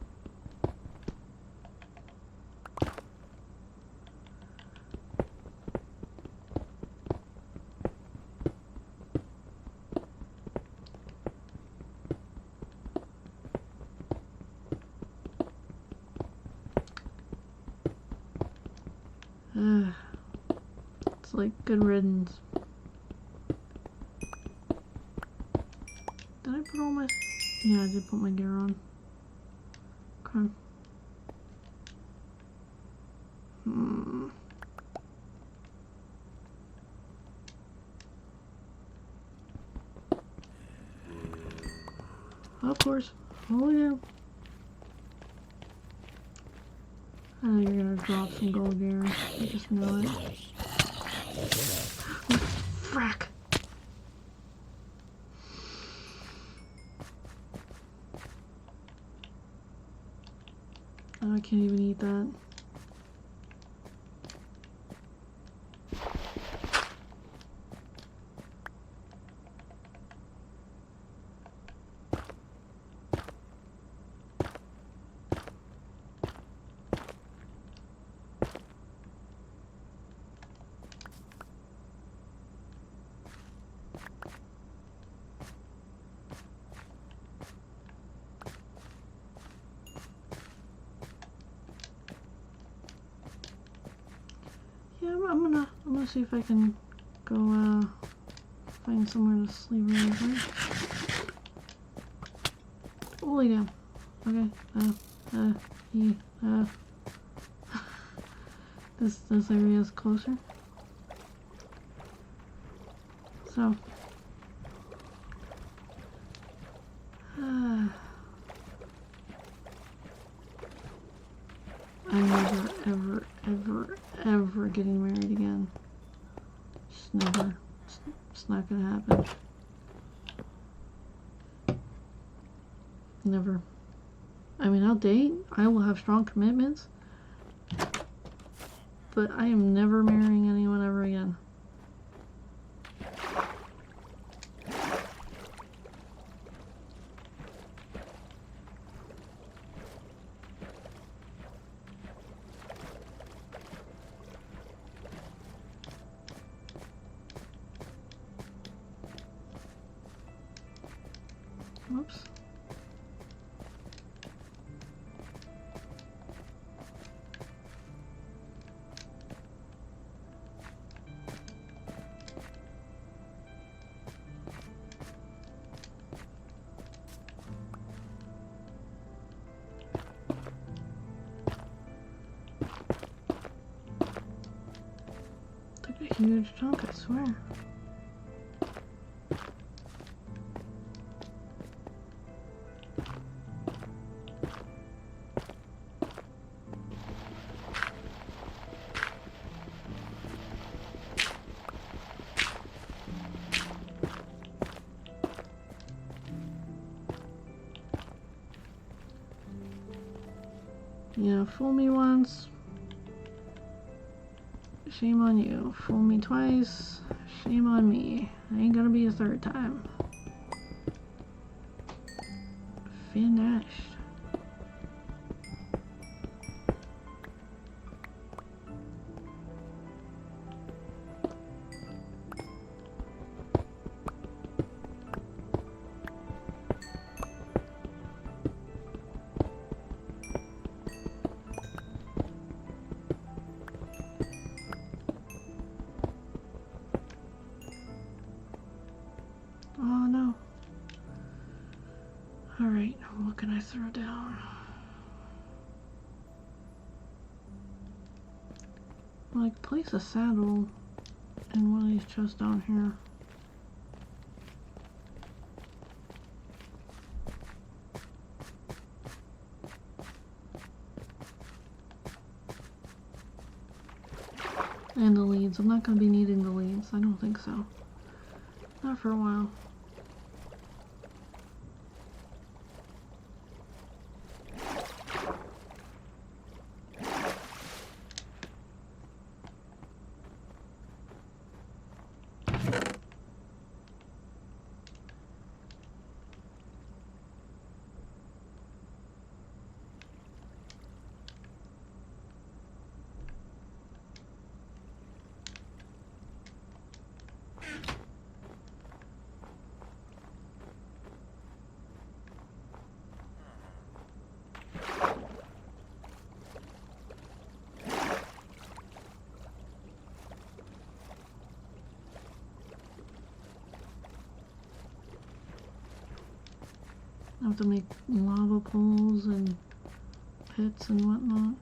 It's like good riddance. Did I put all my... Yeah, I did put my gear on. Okay. Of course. Oh yeah. I know you're gonna drop some gold gear. I just know it. Frack. Oh, I can't even eat that. Yeah, I'm gonna see if I can go find somewhere to sleep really quick. Holy damn. Okay. Yeah. This area is closer. So. I never, ever, ever, getting married again. Just never. It's not gonna happen. Never. I mean, I'll date. I will have strong commitments. But I am never marrying anyone ever again. Whoops. Took a huge chunk, I swear. Yeah, fool me once. Shame on you. Fool me twice. Shame on me. Ain't gonna be a third time. Finished. Oh no. Alright, what can I throw down? Like, place a saddle in one of these chests down here. And the leads. I'm not going to be needing the leads. I don't think so. Not for a while. I have to make lava pools and pits and whatnot.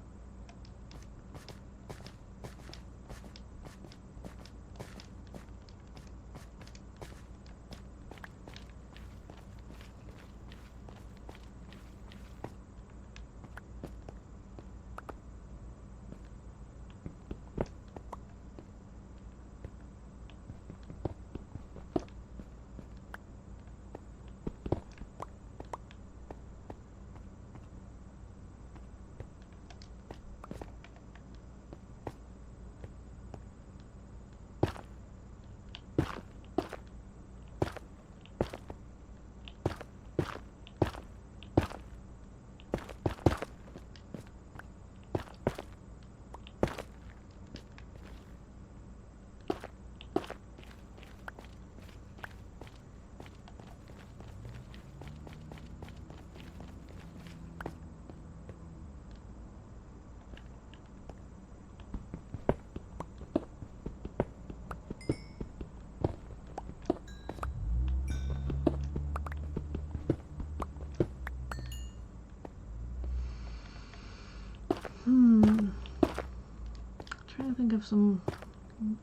Trying to think of some.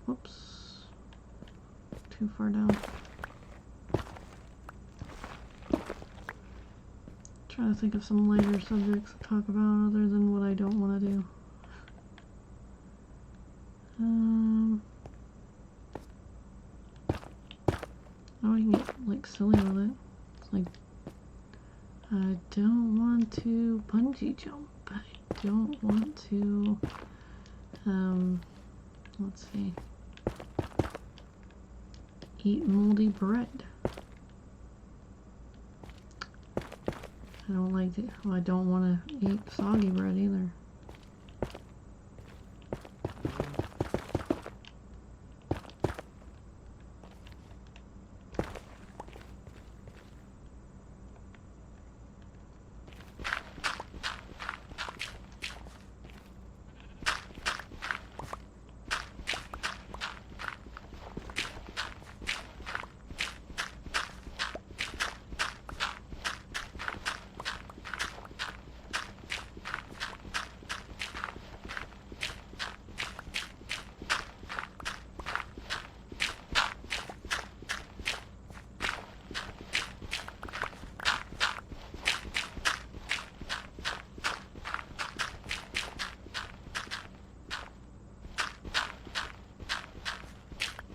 Whoops. Too far down. Trying to think of some lighter subjects to talk about other than what I don't want to do. Now I can get like silly with it. It's like, I don't want to bungee jump. I don't want to, let's see, eat moldy bread. I don't like it. Well, I don't want to eat soggy bread either.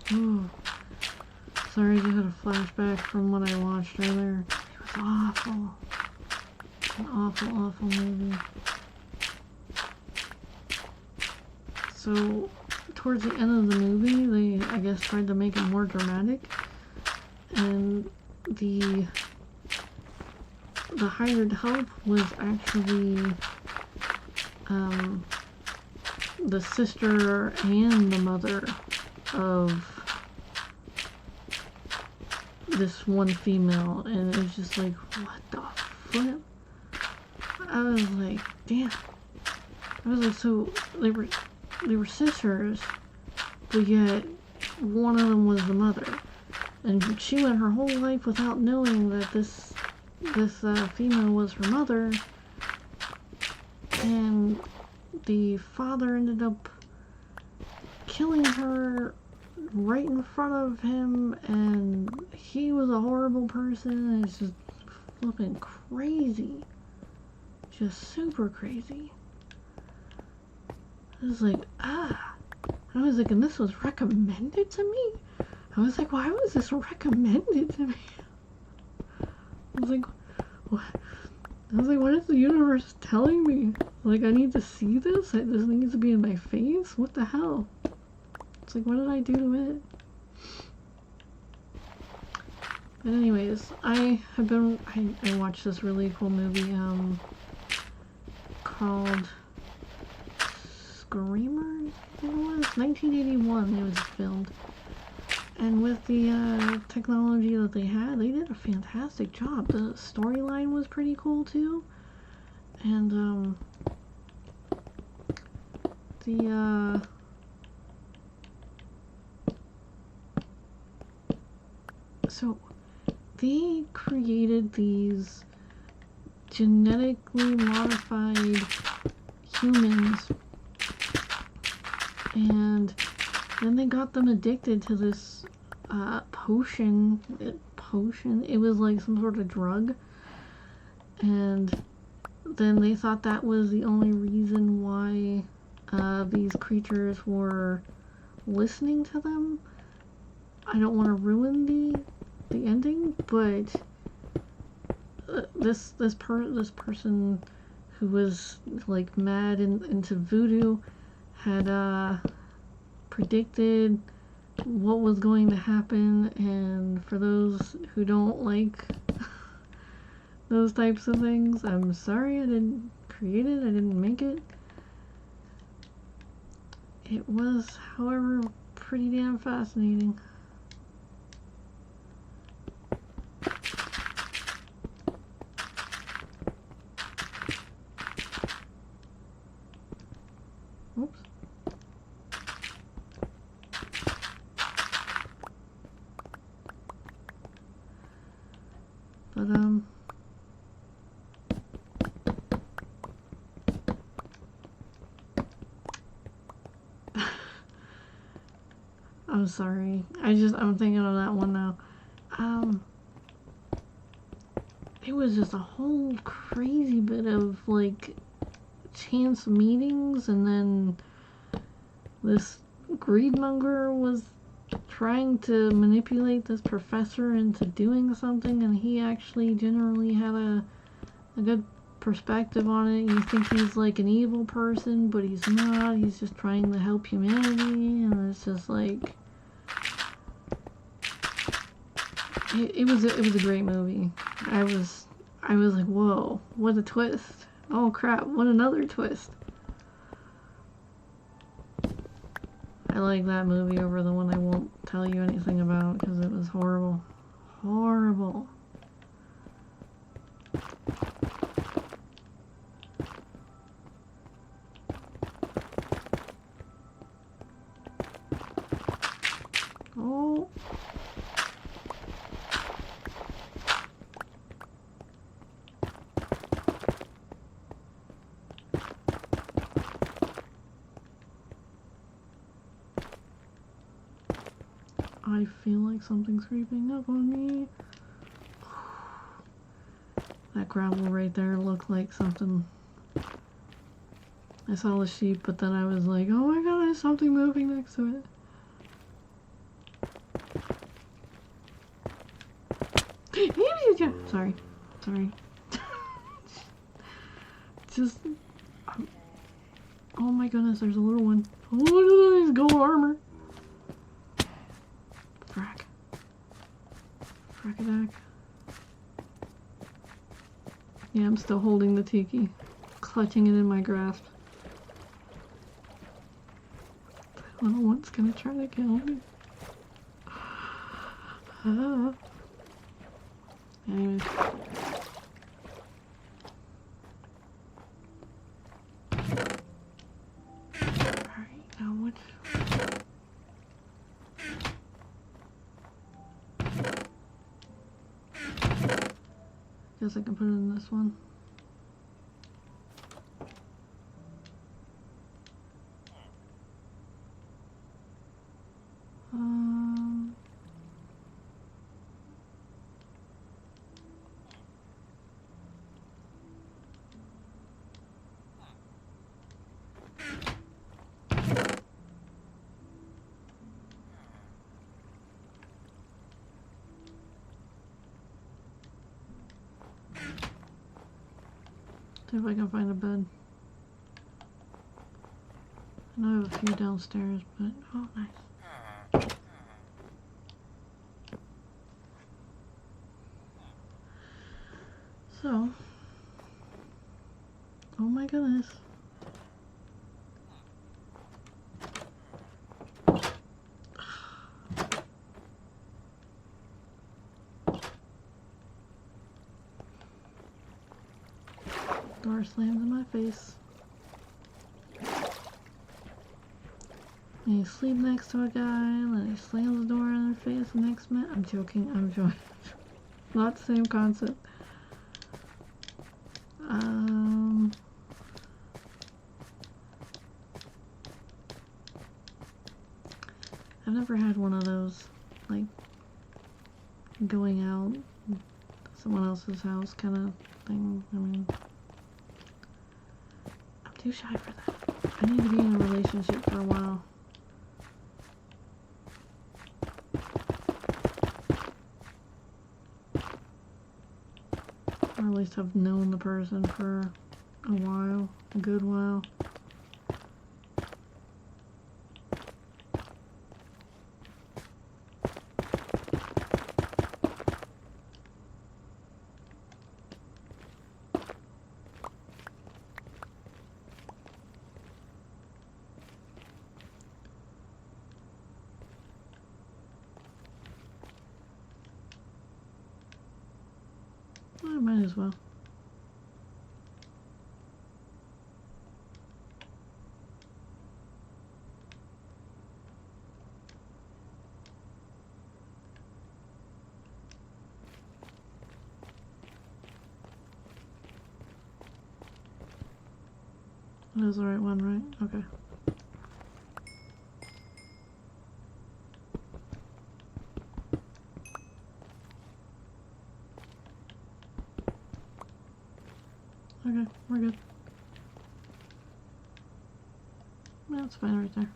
Oh, sorry, I just had a flashback from what I watched earlier. It was awful. An awful, awful movie. So, towards the end of the movie, they, I guess, tried to make it more dramatic. And the hired help was actually, the sister and the mother of this one female, and it was just like, what the flip? I was like, damn. I was like, so they were sisters, but yet one of them was the mother, and she went her whole life without knowing that this female was her mother, and the father ended up killing her right in front of him, and he was a horrible person. It's just flipping crazy. Just super crazy. I was like, ah. I was like, and this was recommended to me? I was like, why was this recommended to me? I was like, what? I was like, what is the universe telling me? Like, I need to see this? This needs to be in my face? What the hell? It's like, what did I do to it? But anyways, I watched this really cool movie, called Screamers, I think it was? 1981 it was filmed. And with the technology that they had, they did a fantastic job. The storyline was pretty cool too. And so they created these genetically modified humans, and then they got them addicted to this potion. It was like some sort of drug, and then they thought that was the only reason why these creatures were listening to them. I don't want to ruin the ending, but this person who was like mad into voodoo had predicted what was going to happen, and for those who don't like those types of things, I'm sorry I didn't create it, I didn't make it. It was, however, pretty damn fascinating. Oops. But, I'm sorry. I'm thinking of that one now. It was just a whole crazy bit of, like, chance meetings, and then this greedmonger was trying to manipulate this professor into doing something, and he actually generally had a good perspective on it. You think he's like an evil person, but he's not. He's just trying to help humanity, and it's just like it was a great movie. I was like, whoa, what a twist! Oh crap, what another twist! I like that movie over the one I won't tell you anything about because it was horrible, horrible. Oh. I feel like something's creeping up on me. That gravel right there looked like something. I saw the sheep, but then I was like, oh my god, there's something moving next to it. Sorry. Just... oh my goodness, there's a little one. Oh, look at his gold armor. Fracadac. Yeah, I'm still holding the tiki. Clutching it in my grasp. I don't know what's gonna try to kill me. Anyways. Alright, now what? Guess I can put it in this one. See if I can find a bed. I know I have a few downstairs, but oh, nice. So, oh my goodness. Door slams in my face. And you sleep next to a guy, and then he slams the door in their face the next minute. I'm joking, I'm joking. Not the same concept. I've never had one of those, like, going out to someone else's house kind of thing. I mean, I'm too shy for that. I need to be in a relationship for a while. Or at least have known the person for a while, a good while. I might as well. That was the right one, right? Okay. Okay, we're good. That's fine right there.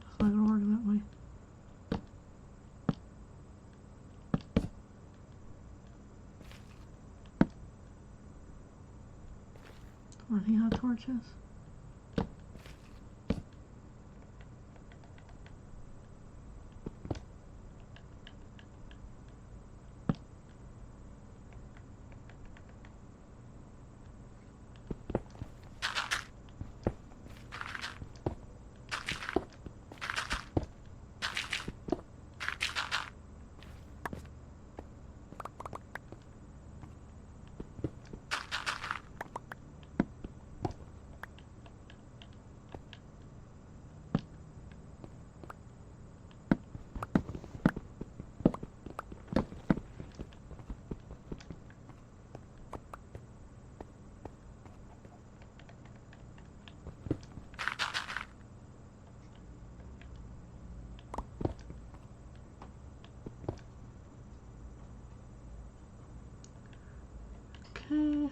it's not gonna work that way. Running out of torches. Okay.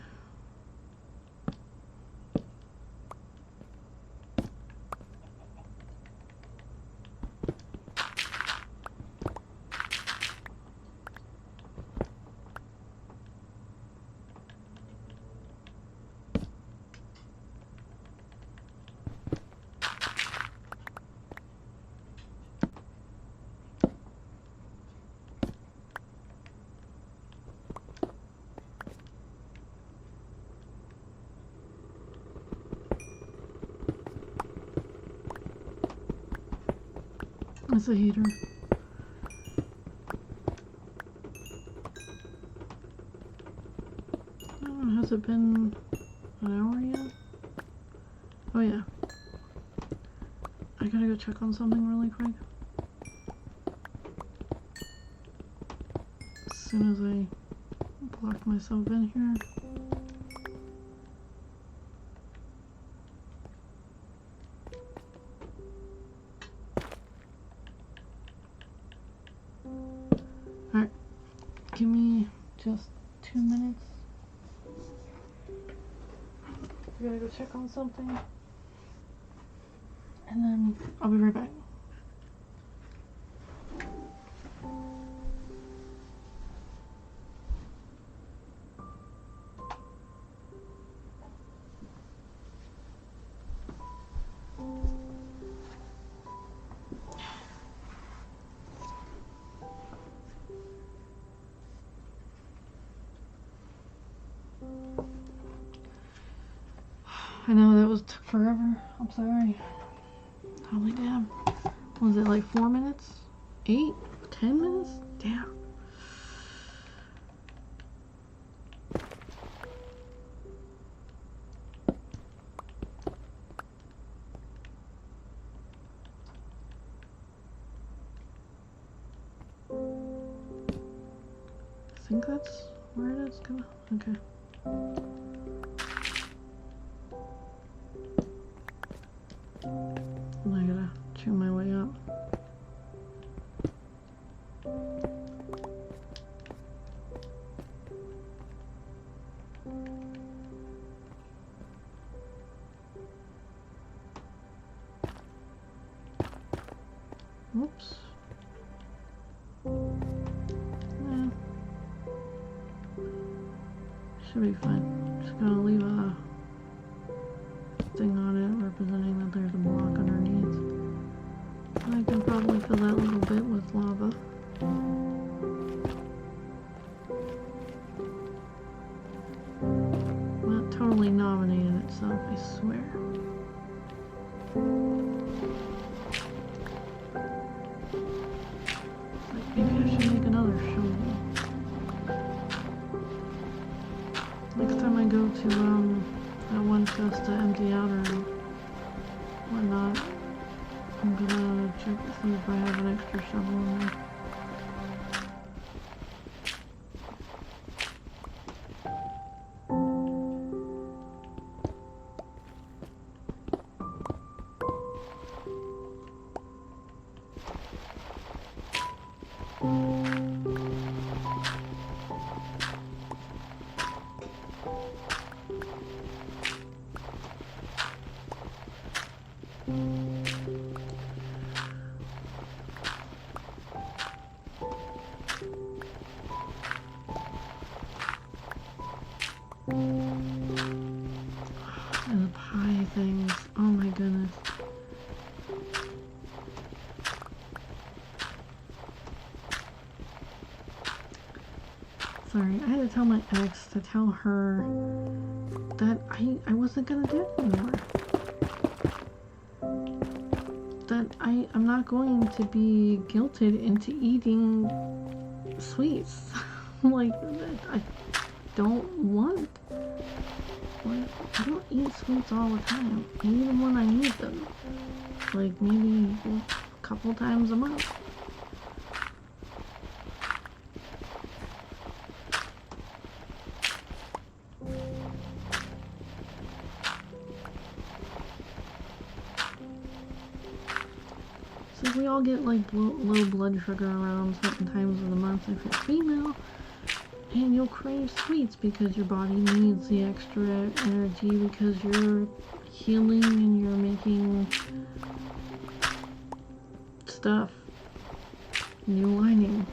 That's a heater. Oh, has it been an hour yet? Oh yeah. I gotta go check on something really quick. As soon as I block myself in here. Alright, give me just 2 minutes. I gotta go check on something. And then I'll be right back. I know that took forever. I'm sorry. Holy damn. Was it like 4 minutes? 8? 10 minutes? Damn. I think that's where it is gonna. Okay. I gotta chew my way up. Whoops. Yeah. Should be fine. Just gotta leave a thing on it representing that there's a block underneath. I can probably fill that little bit with lava. Not totally nominated itself, I swear. Like maybe I should make another shovel. Next time I go to that one chest to empty out or whatnot, I'm gonna check to see if I have an extra shovel in there. And the pie things. Oh my goodness. Sorry, I had to tell my ex to tell her that I wasn't gonna do it anymore. That I'm not going to be guilted into eating sweets. Like, I don't want. Like, I don't eat sweets all the time, even when I need them. Like, maybe a couple times a month. So we all get like low blood sugar around certain times of the month if you're female, and you'll crave sweets because your body needs the extra energy because you're healing and you're making stuff, new lining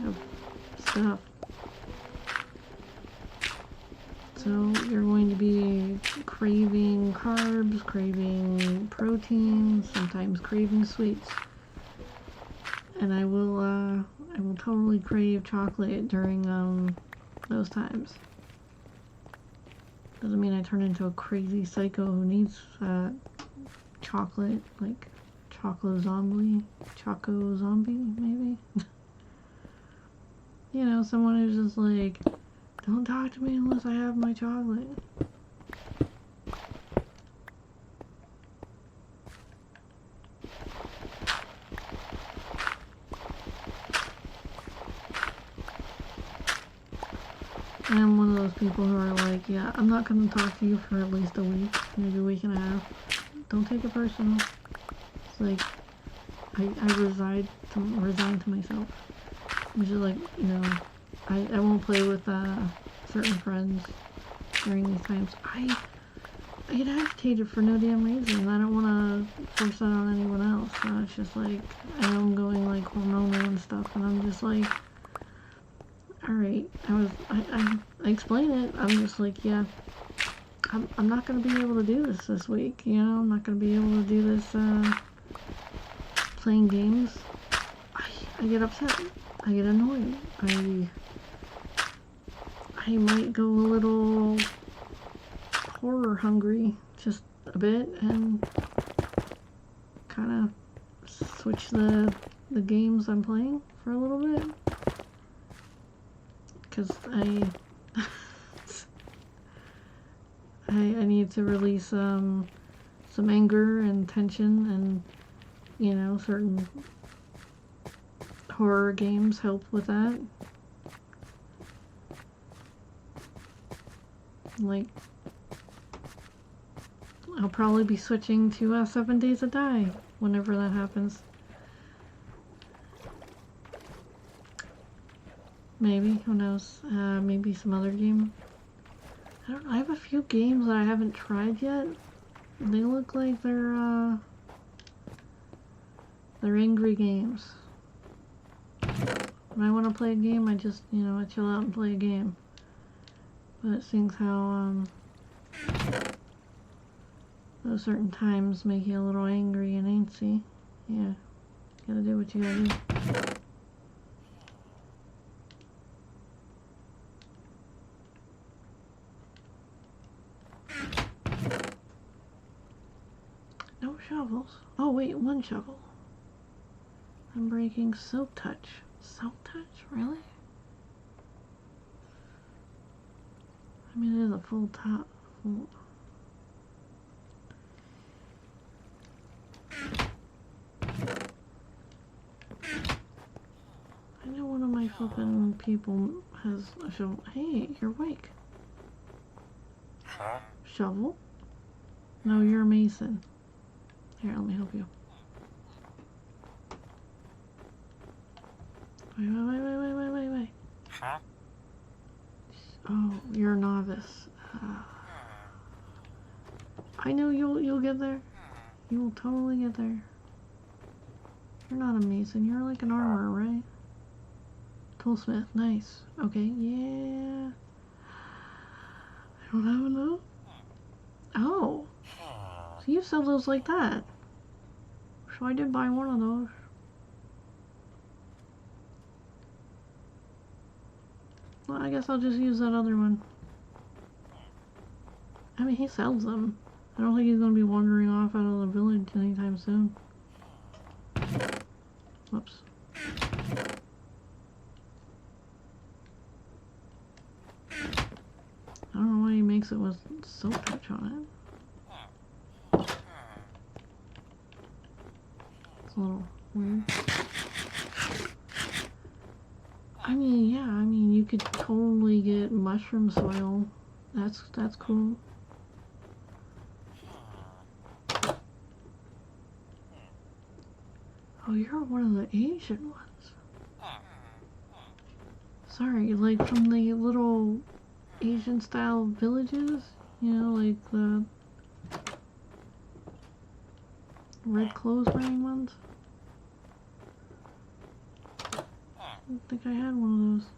of stuff. So you're going to be craving carbs, craving protein, sometimes craving sweets. And I will totally crave chocolate during those times. Doesn't mean I turn into a crazy psycho who needs chocolate, like choco zombie, maybe. You know, someone who's just like, don't talk to me unless I have my chocolate. And I'm one of those people who are like, yeah, I'm not going to talk to you for at least a week, maybe a week and a half. Don't take it personal. It's like, I resigned to myself. I'm just like, you know, I won't play with certain friends during these times. I get agitated for no damn reason. I don't want to force that on anyone else. So it's just like, I know I'm going like hormonal and stuff, and I'm just like, alright. I explain it. I'm just like, yeah, I'm not going to be able to do this week. You know, I'm not going to be able to do this playing games. I get upset. I get annoyed. I might go a little horror hungry, just a bit, and kind of switch the games I'm playing for a little bit, because I need to release some anger and tension, and you know, certain horror games help with that. Like, I'll probably be switching to 7 Days to Die whenever that happens. Maybe, who knows? Maybe some other game. I don't know. I have a few games that I haven't tried yet. They look like they're angry games. When I want to play a game, I just, you know, I chill out and play a game. But seeing how those certain times make you a little angry and antsy, yeah, gotta do what you gotta do. No shovels. Oh wait, one shovel. I'm breaking Silk Touch. Silk Touch? Really? I mean, it is a full top. I know one of my flippin' people has a shovel. Hey, you're awake. Huh? Shovel? No, you're a mason. Here, let me help you. Wait. Huh? Oh, you're a novice. I know you'll get there. You will totally get there. You're not a mason. You're like an armorer, right? Toolsmith. Nice. Okay. Yeah. I don't have enough. Oh. So you sell those like that. So I did buy one of those. Well, I guess I'll just use that other one. I mean, he sells them. I don't think he's going to be wandering off out of the village anytime soon. Whoops. I don't know why he makes it with soap patch on it. It's a little weird. I mean, yeah, I mean, you could totally get mushroom soil. That's cool. Oh, you're one of the Asian ones. Sorry, like from the little Asian style villages, you know, like the red clothes wearing ones. I don't think I had one of those.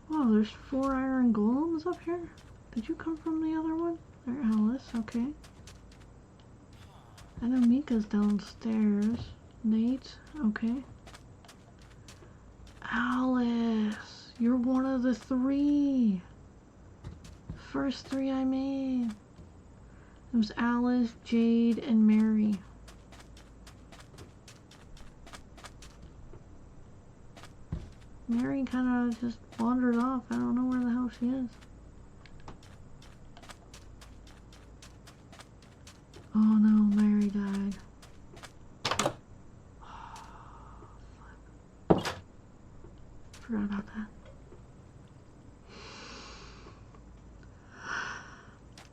Oh, there's 4 iron golems up here? Did you come from the other one? There, Alice, okay. I know Mika's downstairs. Nate, okay. Alice, you're one of the 3. First 3 I made. It was Alice, Jade, and Mary. Mary kind of just wandered off. I don't know where the hell she is. Oh no, Mary died. Forgot about that.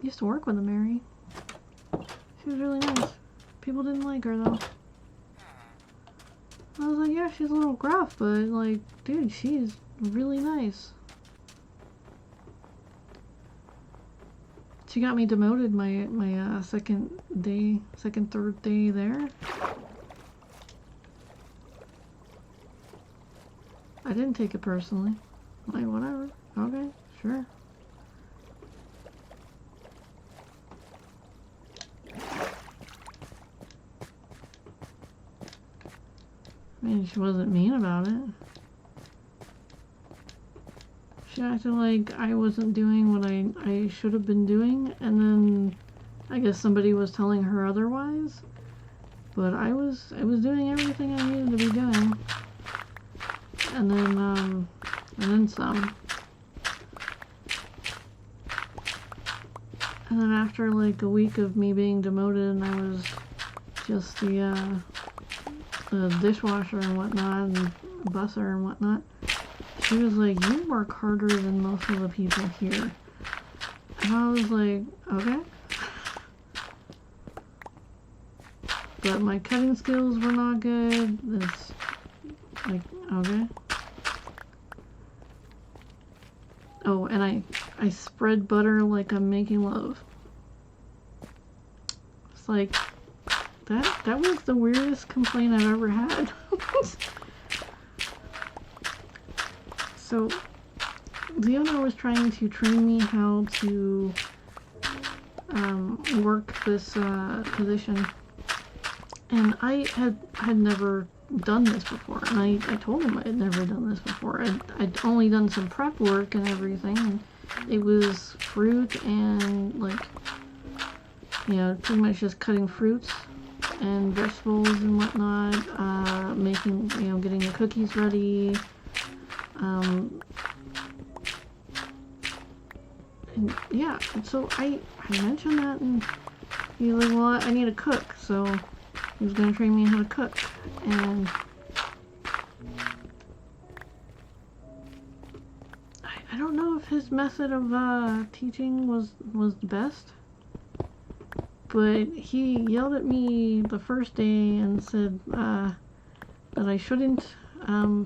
Used to work with a Mary. She was really nice. People didn't like her though. I was like, yeah, she's a little gruff, but like, dude, she's really nice. She got me demoted my third day there. I didn't take it personally. Like, whatever. Okay, sure. I mean, she wasn't mean about it. She acted like I wasn't doing what I should have been doing, and then I guess somebody was telling her otherwise. But I was doing everything I needed to be doing. And then some. And then after like a week of me being demoted and I was just the dishwasher and whatnot and busser and whatnot, she was like, you work harder than most of the people here. And I was like, okay. But my cutting skills were not good. It's like, okay. Oh, and I spread butter like I'm making love. It's like, that was the weirdest complaint I've ever had. So, the owner was trying to train me how to work this position, and I had never done this before, and I told him I had never done this before. I'd only done some prep work and everything, and it was fruit and like, you know, pretty much just cutting fruits and vegetables and whatnot, making, you know, getting the cookies ready, and yeah, so I mentioned that, and he was like, well, I need a cook, so he was going to train me how to cook, and I don't know if his method of teaching was the best, but he yelled at me the first day and said that I shouldn't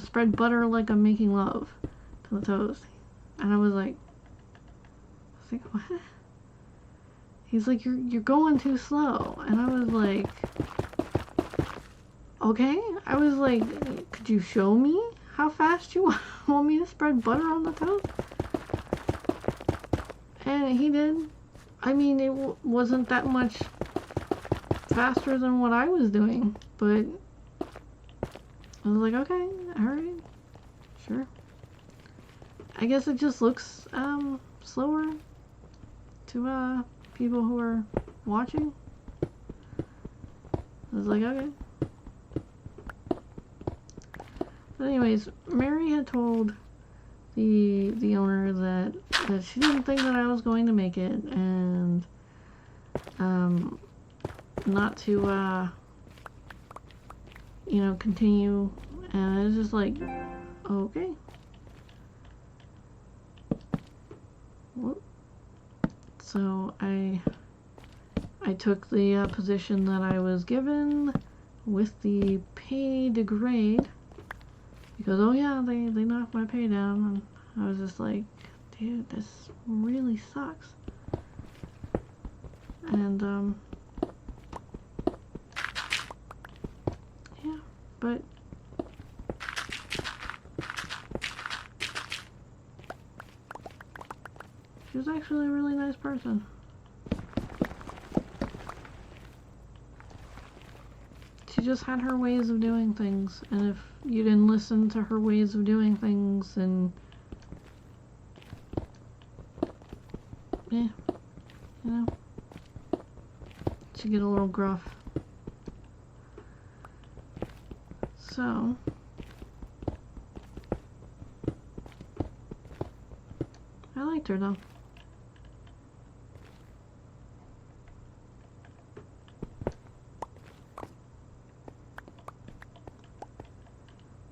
spread butter like I'm making love to the toast, and I was like, what? He's like, you're going too slow. And I was like, okay. I was like, could you show me how fast you want me to spread butter on the toast? And he did. I mean, it wasn't that much faster than what I was doing, but I was like, okay, alright, sure. I guess it just looks slower to people who are watching. I was like, okay. But anyways, Mary had told the owner that she didn't think that I was going to make it, and not to you know, continue. And I was just like, okay. Well, so I took the position that I was given with the pay degrade, because oh yeah, they knocked my pay down, and I was just like, dude, this really sucks. And yeah, but she was actually a really nice person. She just had her ways of doing things, and if you didn't listen to her ways of doing things, then yeah, you know, she'd get a little gruff. So I liked her though.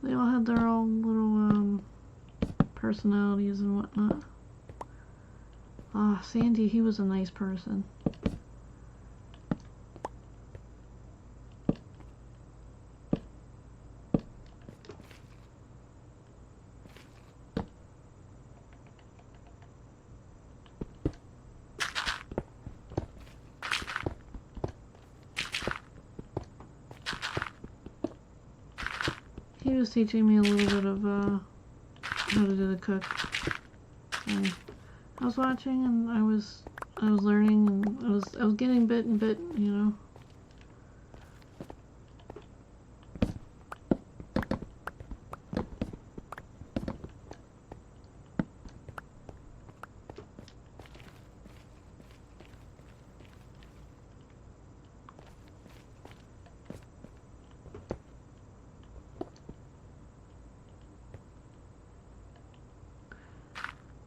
They all had their own little personalities and whatnot. Ah, Sandy, he was a nice person. He was teaching me a little bit of how to do the cook. And I was watching, and I was learning, and I was getting bit and bit, you know.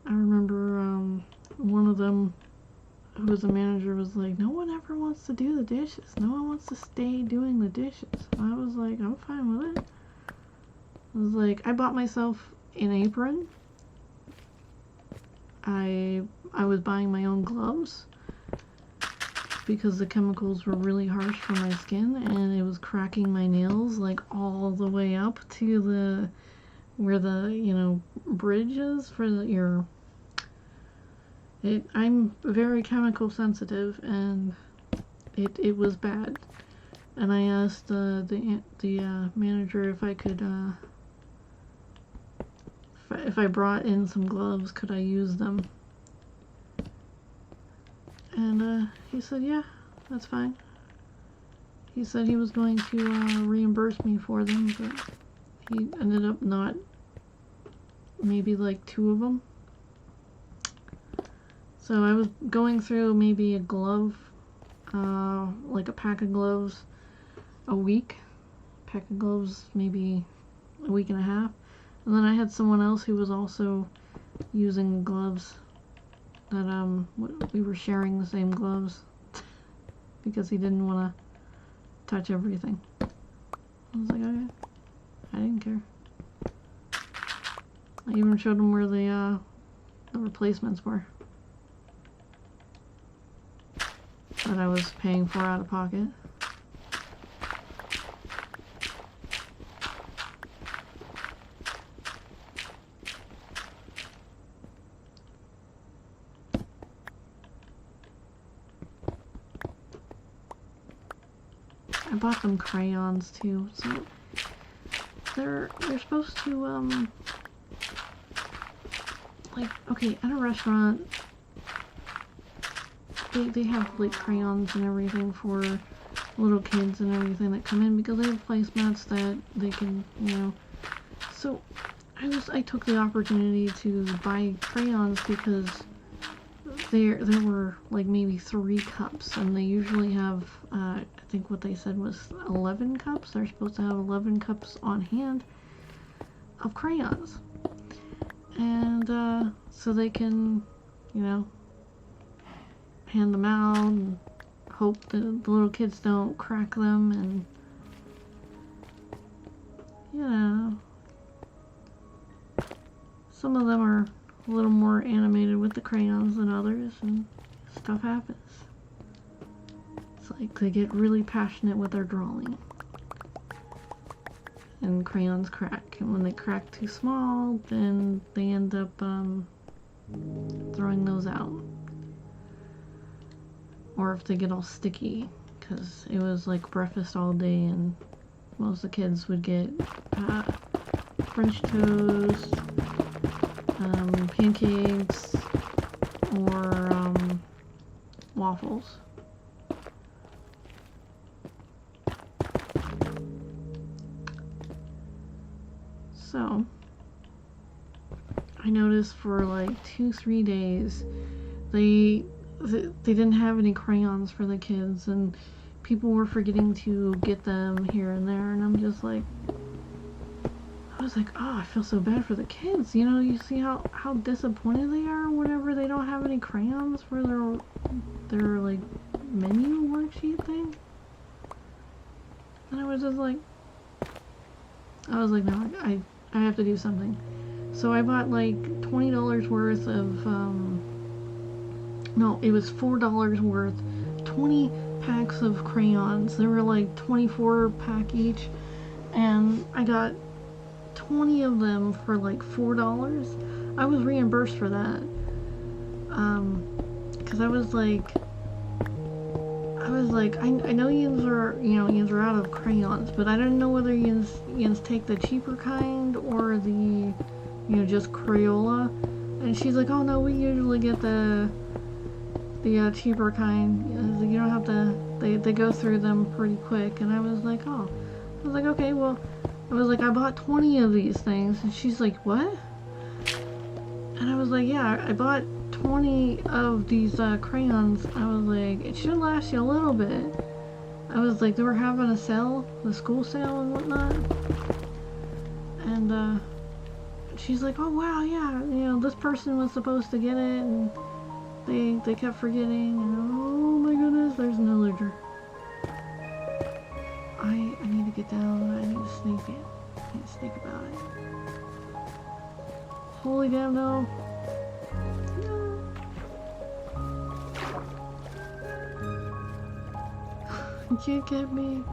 I remember one of them, who was a manager, was like, no one ever wants to do the dishes. No one wants to stay doing the dishes. And I was like, I'm fine with it. I was like, I bought myself an apron. I was buying my own gloves because the chemicals were really harsh for my skin, and it was cracking my nails like all the way up to the where the, you know, bridge is for your. I'm very chemical sensitive, and it was bad. And I asked the manager if I could if I brought in some gloves, could I use them? And he said, yeah, that's fine. He said he was going to reimburse me for them, but he ended up not. Maybe like 2 of them. So I was going through maybe a glove, like a pack of gloves a week. Pack of gloves maybe a week and a half. And then I had someone else who was also using gloves that we were sharing the same gloves because he didn't want to touch everything. I was like, okay. I didn't care. I even showed him where the replacements were that I was paying for out of pocket. I bought them crayons too. So they're supposed to like, okay, at a restaurant they have like crayons and everything for little kids and everything that come in because they have placemats that they can, you know. So I took the opportunity to buy crayons because there were like maybe 3 cups, and they usually have I think what they said was 11 cups. They're supposed to have 11 cups on hand of crayons, and so they can, you know, hand them out and hope that the little kids don't crack them, and you know, some of them are a little more animated with the crayons than others, and stuff happens. It's like they get really passionate with their drawing, and crayons crack, and when they crack too small, then they end up throwing those out. Or if they get all sticky, because it was like breakfast all day, and most of the kids would get French toast, pancakes, or waffles. So I noticed for like 2-3 days they didn't have any crayons for the kids, and people were forgetting to get them here and there, and I'm just like, I was like, oh, I feel so bad for the kids. You know, you see how disappointed they are whenever they don't have any crayons for their like menu worksheet thing. And I was just like, no, I have to do something. So I bought like $20 worth of no, it was $4 worth, 20 packs of crayons. They were like 24 pack each, and I got 20 of them for like $4. I was reimbursed for that, because I was like, I know yous are out of crayons, but I didn't know whether yous take the cheaper kind or the, you know, just Crayola. And she's like, oh no, we usually get the cheaper kind. You don't have to, they go through them pretty quick. And I was like, oh. I was like, okay, well, I was like, I bought 20 of these things. And she's like, what? And I was like, yeah, I bought 20 of these crayons. I was like, it should last you a little bit. I was like, they were having a sale, the school sale and whatnot. And she's like, oh wow, yeah, you know, this person was supposed to get it, and they kept forgetting, and oh my goodness, there's an villager. I need to get down, I need to sneak it. I need to sneak about it. Holy damn, no. No. You can't get me.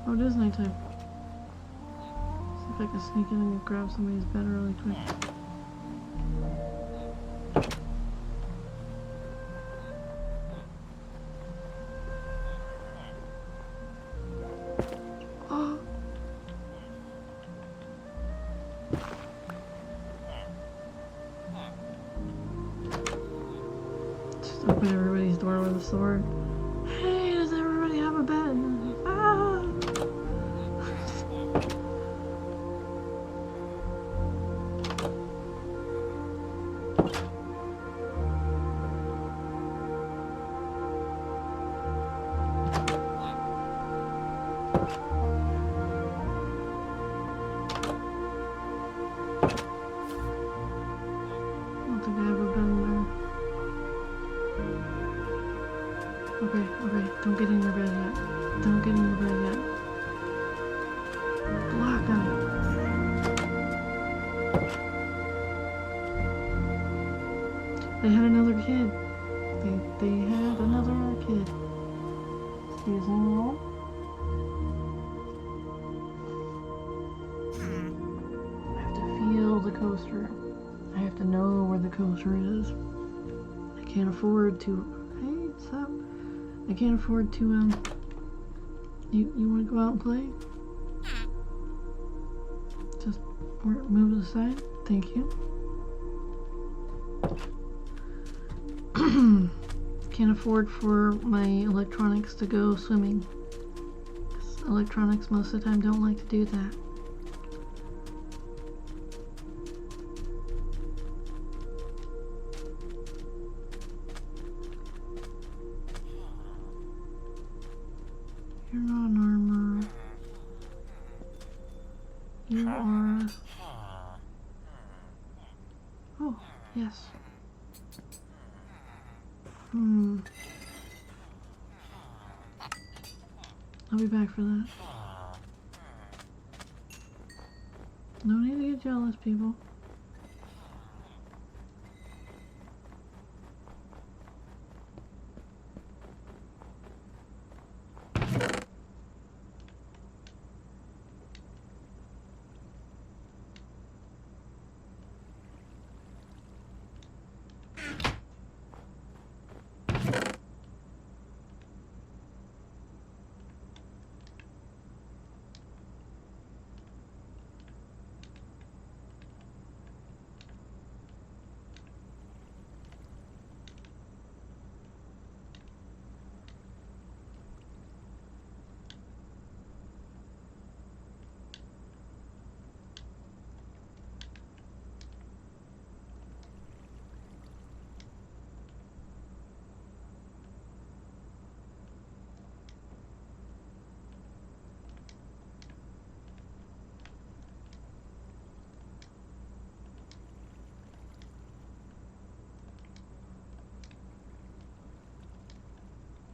Oh, it is nighttime. See if I can sneak in and grab somebody's bed really quick. Oh! Just open everybody's door with a sword. Hey, does everybody have a bed? Ah! Okay, don't get in your bed yet. Don't get in your bed yet. Block him. They had another kid. They had another kid. Excuse me, roll. I have to feel the coaster. I have to know where the coaster is. I can't afford to. Hey, what's up? I can't afford to. You want to go out and play? Just move aside. Thank you. Can't afford for my electronics to go swimming. 'Cause electronics most of the time don't like to do that. You're not an armor. You are... Oh, yes. I'll be back for that. No need to get jealous, people.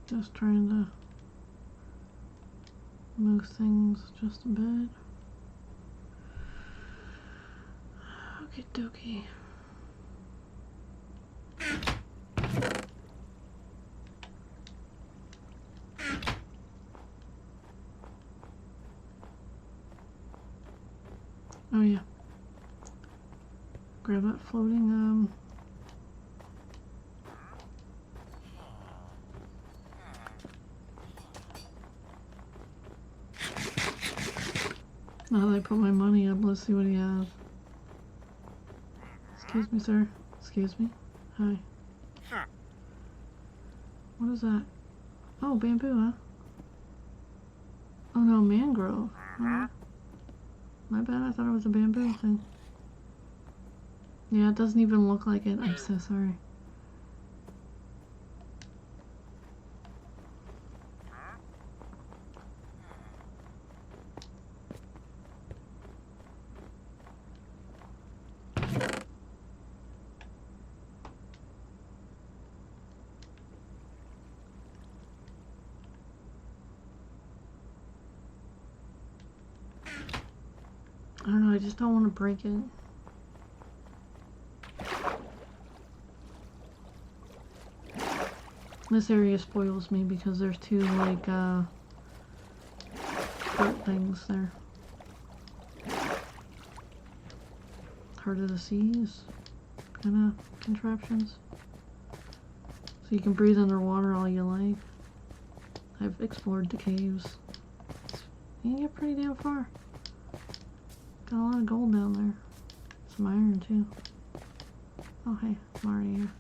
Just trying to move things just a bit. Okie dokie. Oh yeah. Grab that floating now that I put my money up, let's see what he has. Excuse me, sir. Excuse me. Hi. What is that? Oh, bamboo, huh? Oh no, mangrove. Oh, my bad, I thought it was a bamboo thing. Yeah, it doesn't even look like it. I'm so sorry. I don't know, I just don't want to break it. This area spoils me because there's two, like, dirt things there. Heart of the Seas kind of contraptions. So you can breathe underwater all you like. I've explored the caves. You can get pretty damn far. Got a lot of gold down there. Some iron too. Oh hey, I'm already here.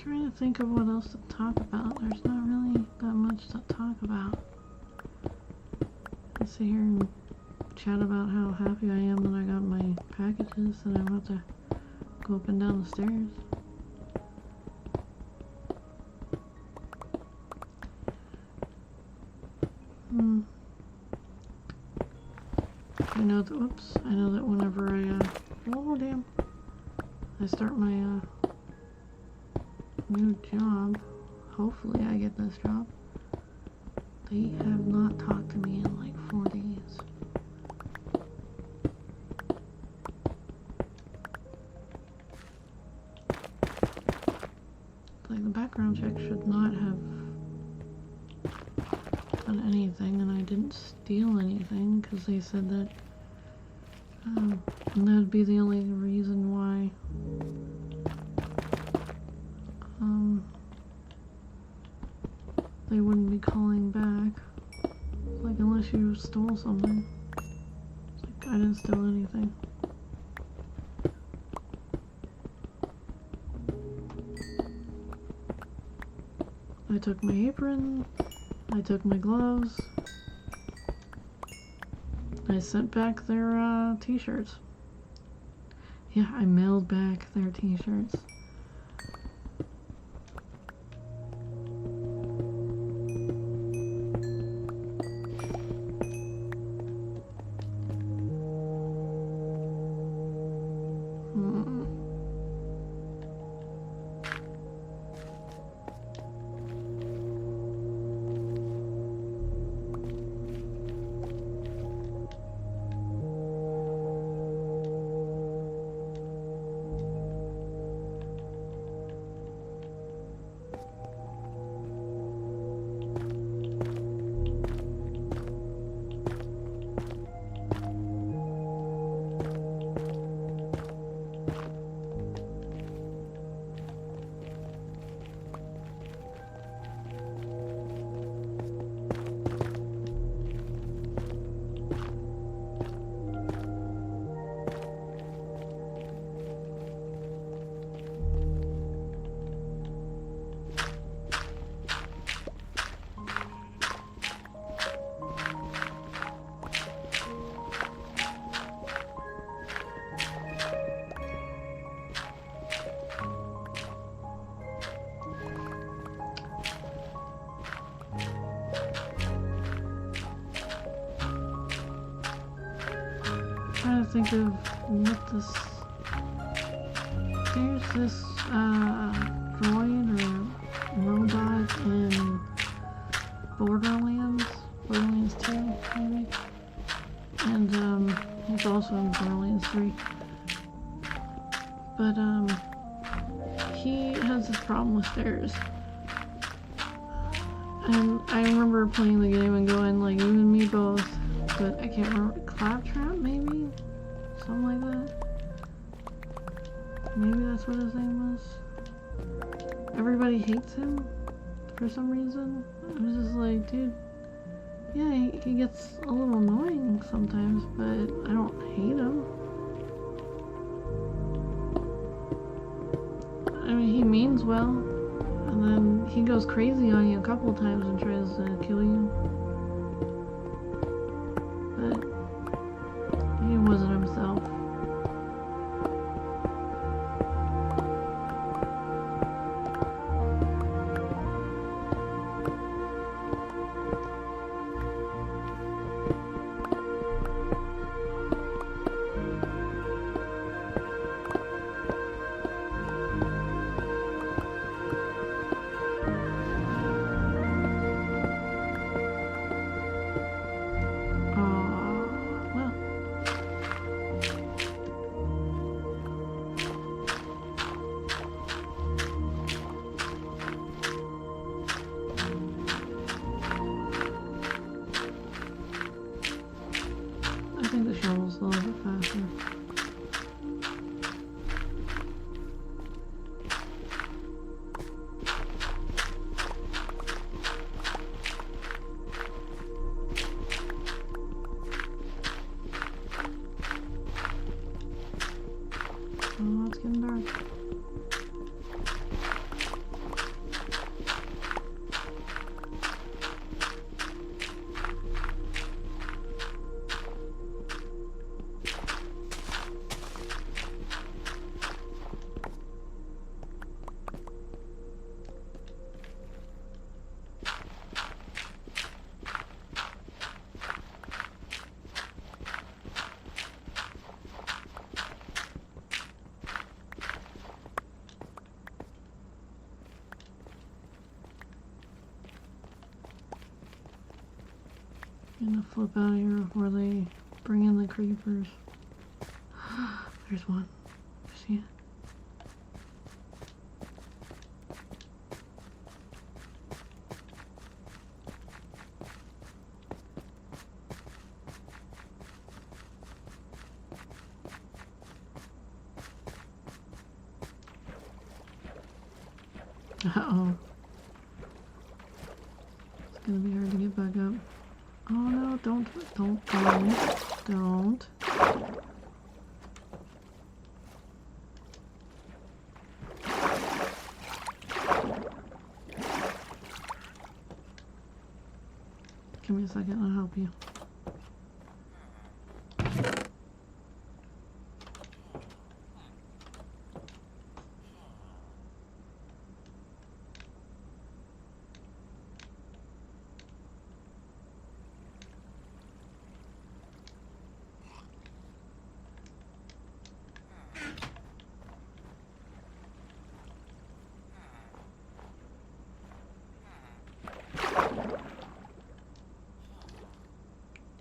trying to think of what else to talk about. There's not really that much to talk about. I sit here and chat about how happy I am that I got my packages and I'm about to go up and down the stairs. I know that, whoops, I know that whenever oh damn, I start my new job, hopefully I get this job, they have not talked to me in like 4 days. Like the background check should not have done anything, and I didn't steal anything because they said that and that would be the only reason why they wouldn't be calling back. Like, unless you stole something. It's like, I didn't steal anything. I took my apron, I took my gloves, I sent back their t-shirts. Yeah, I mailed back their t-shirts. Trying to think of what this. There's this droid or robot in Borderlands 2 maybe, and he's also in Borderlands 3. But he has this problem with stairs. And I remember playing the game and going like, you and me both, but I can't remember. Claptrap maybe? Something like that? Maybe that's what his name was. Everybody hates him for some reason. I was just like, dude, yeah, he gets a little annoying sometimes, but I don't hate him. I mean, he means well, and then he goes crazy on you a couple of times and tries to kill you. But he wasn't himself. I think the shovel's a little bit faster. Oh, it's getting dark. Gonna flip out of here before they bring in the creepers. There's one. See it? Uh-oh. It's gonna be hard to get back up. Oh no, don't. Give me a second, I'll help you.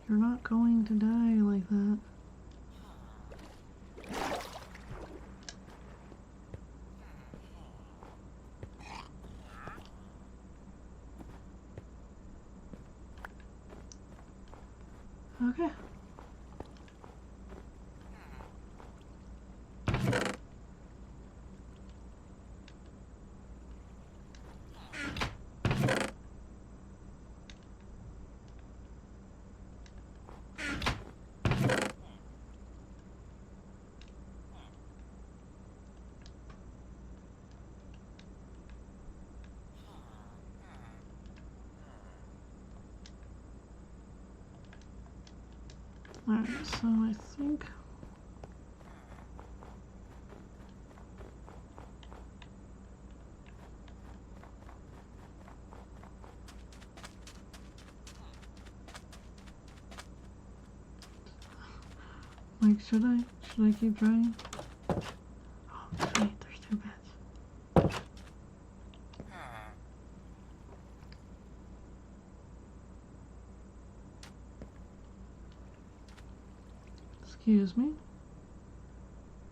You're not going to die like that. Okay. Alright, so I think like should I keep trying? Oh wait, there's two beds. Excuse me.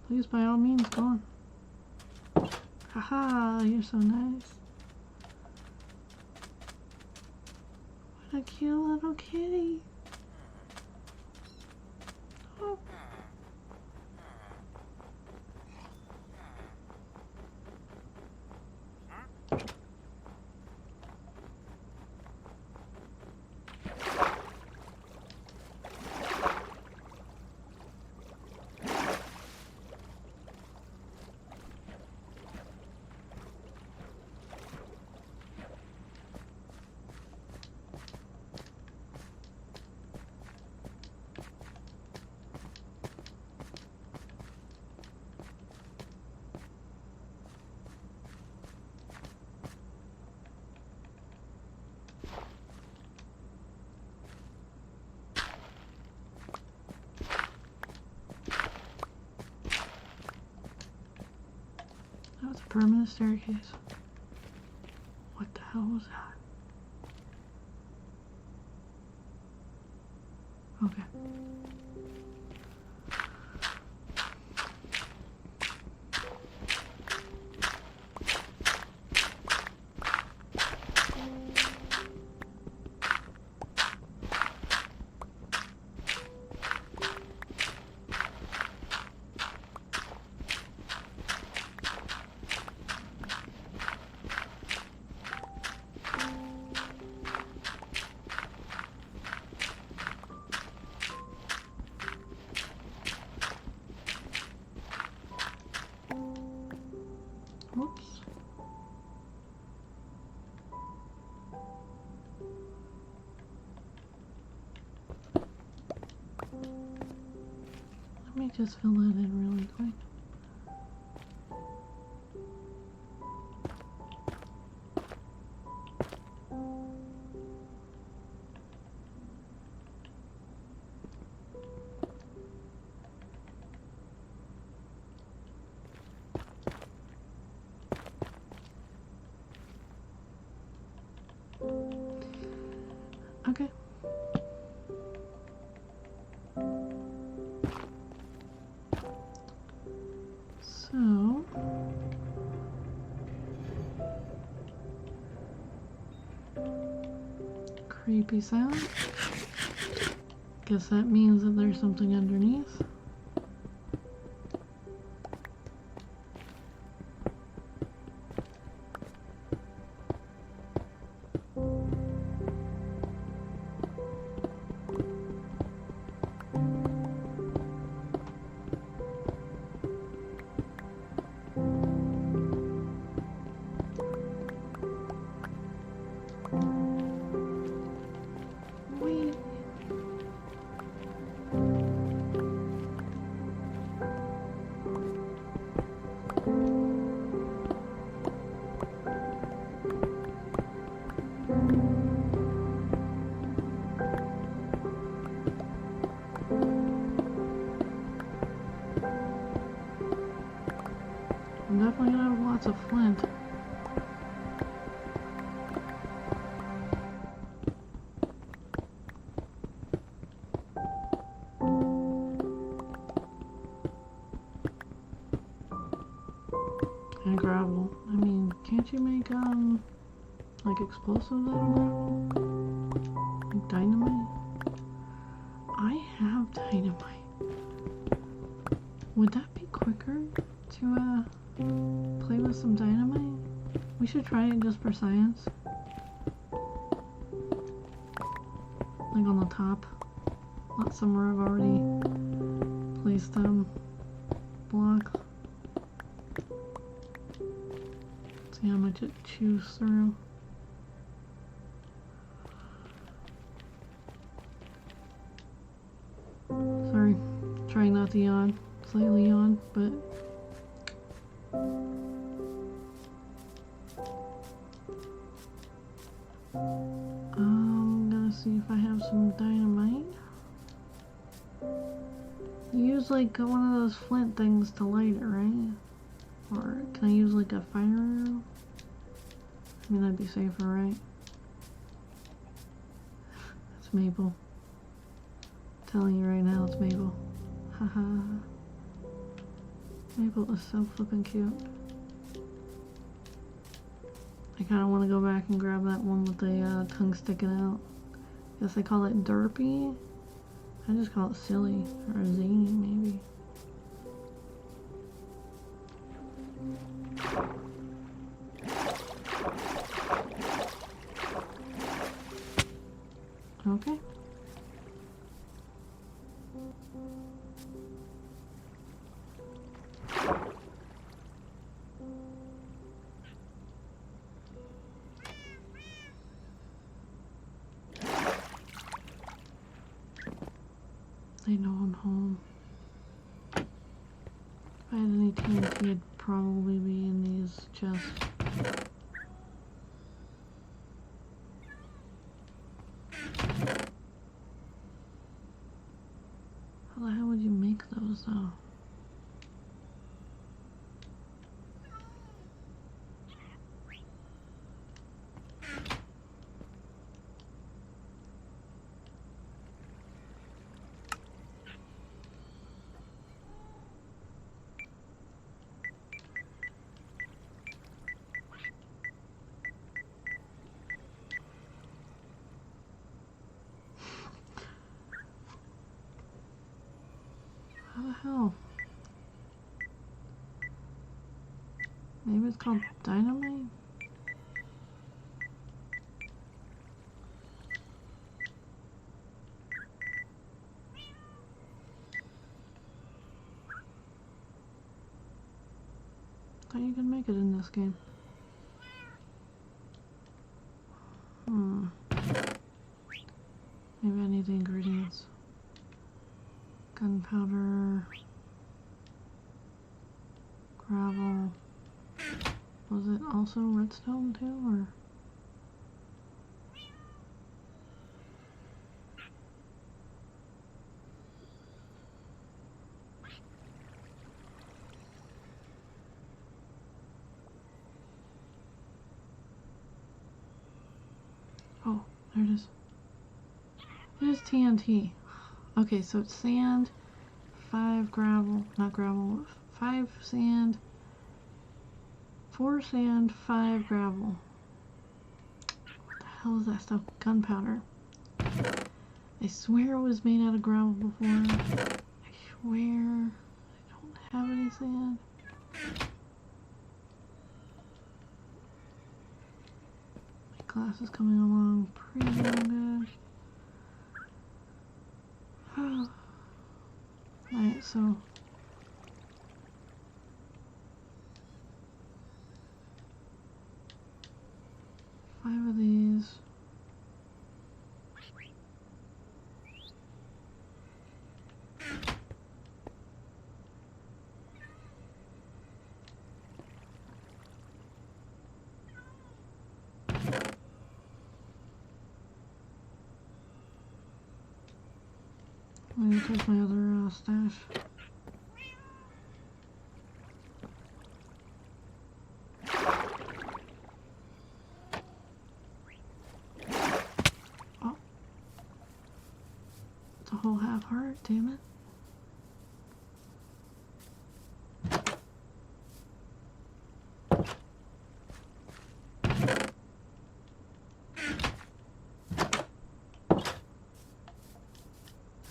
Please, by all means, go on. Haha, you're so nice. What a cute little kitty. Oh. That was a permanent staircase. What the hell was that? Okay. Whoops. Let me just fill that in really quick. Okay. creepy sound. Guess that means that there's something underneath. I'm definitely gonna have lots of flint. And gravel. I mean, can't you make, like explosives out of gravel? Like dynamite? I have dynamite. Would that be quicker to, play with some dynamite? We should try it just for science. Like on the top. Not somewhere I've already placed, blocks. See how much it chews through. Sorry, trying not to yawn. Slightly yawn, but I'm gonna see if I have some dynamite. You use like one of those flint things to light it, right? Or can I use like a fire arrow? I mean, that'd be safer, right? It's Maple. I'm telling you right now, it's Maple. Haha. Maple is so flippin' cute. I kinda wanna go back and grab that one with the tongue sticking out. Guess they call it derpy. I just call it silly or zany, maybe. Okay. They know I'm home. If I had any TNT, it'd probably be in these chests. How the hell would you make those, though? How the hell? Maybe it's called dynamite? Thought you could make it in this game. Maybe I need the ingredients. Gunpowder. Gravel. Was it also redstone too, or? Oh, there it is. It is TNT. Okay, so it's sand, 5 gravel, not gravel, 5 sand, 4 sand, 5 gravel. What the hell is that stuff? Gunpowder. I swear it was made out of gravel before. I swear. I don't have any sand. My glass is coming along pretty damn good. Alright, so five of these. Let me take my other stash. Oh. It's a whole half heart, damn it.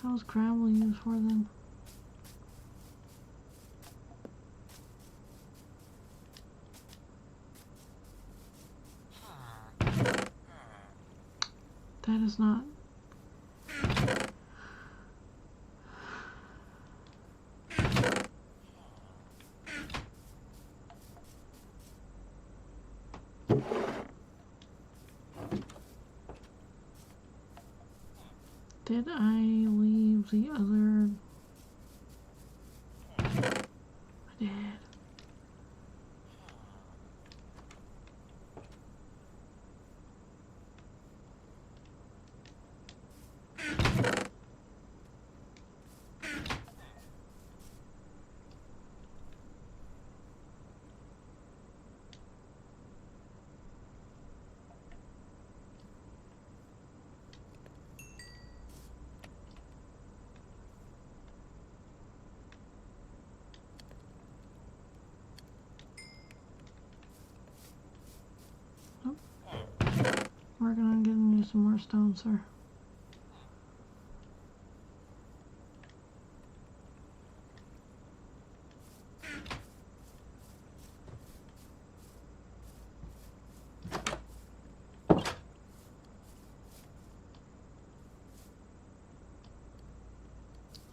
How's gravel used for then? That is not. Did I leave the other? I did. Working on getting you some more stone, sir.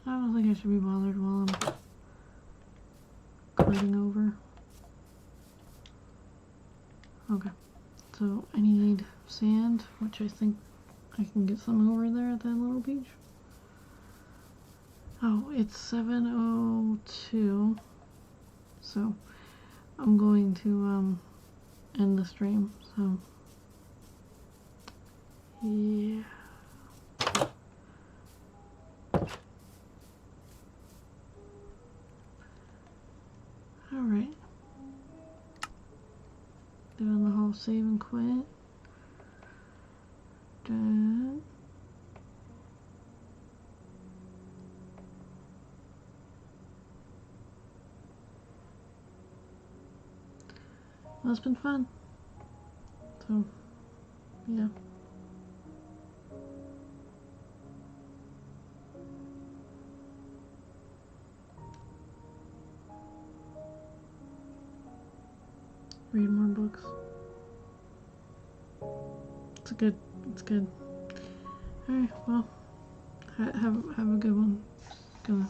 I don't think I should be bothered while I'm carting over. Okay, so I need sand, which I think I can get some over there at that little beach. Oh, it's 7:02, so I'm going to end the stream. So yeah. All right. Doing the whole save and quit. Done. Well, it's been fun. So, yeah. Read more books. It's good. It's good. Alright, well, have a good one. Gonna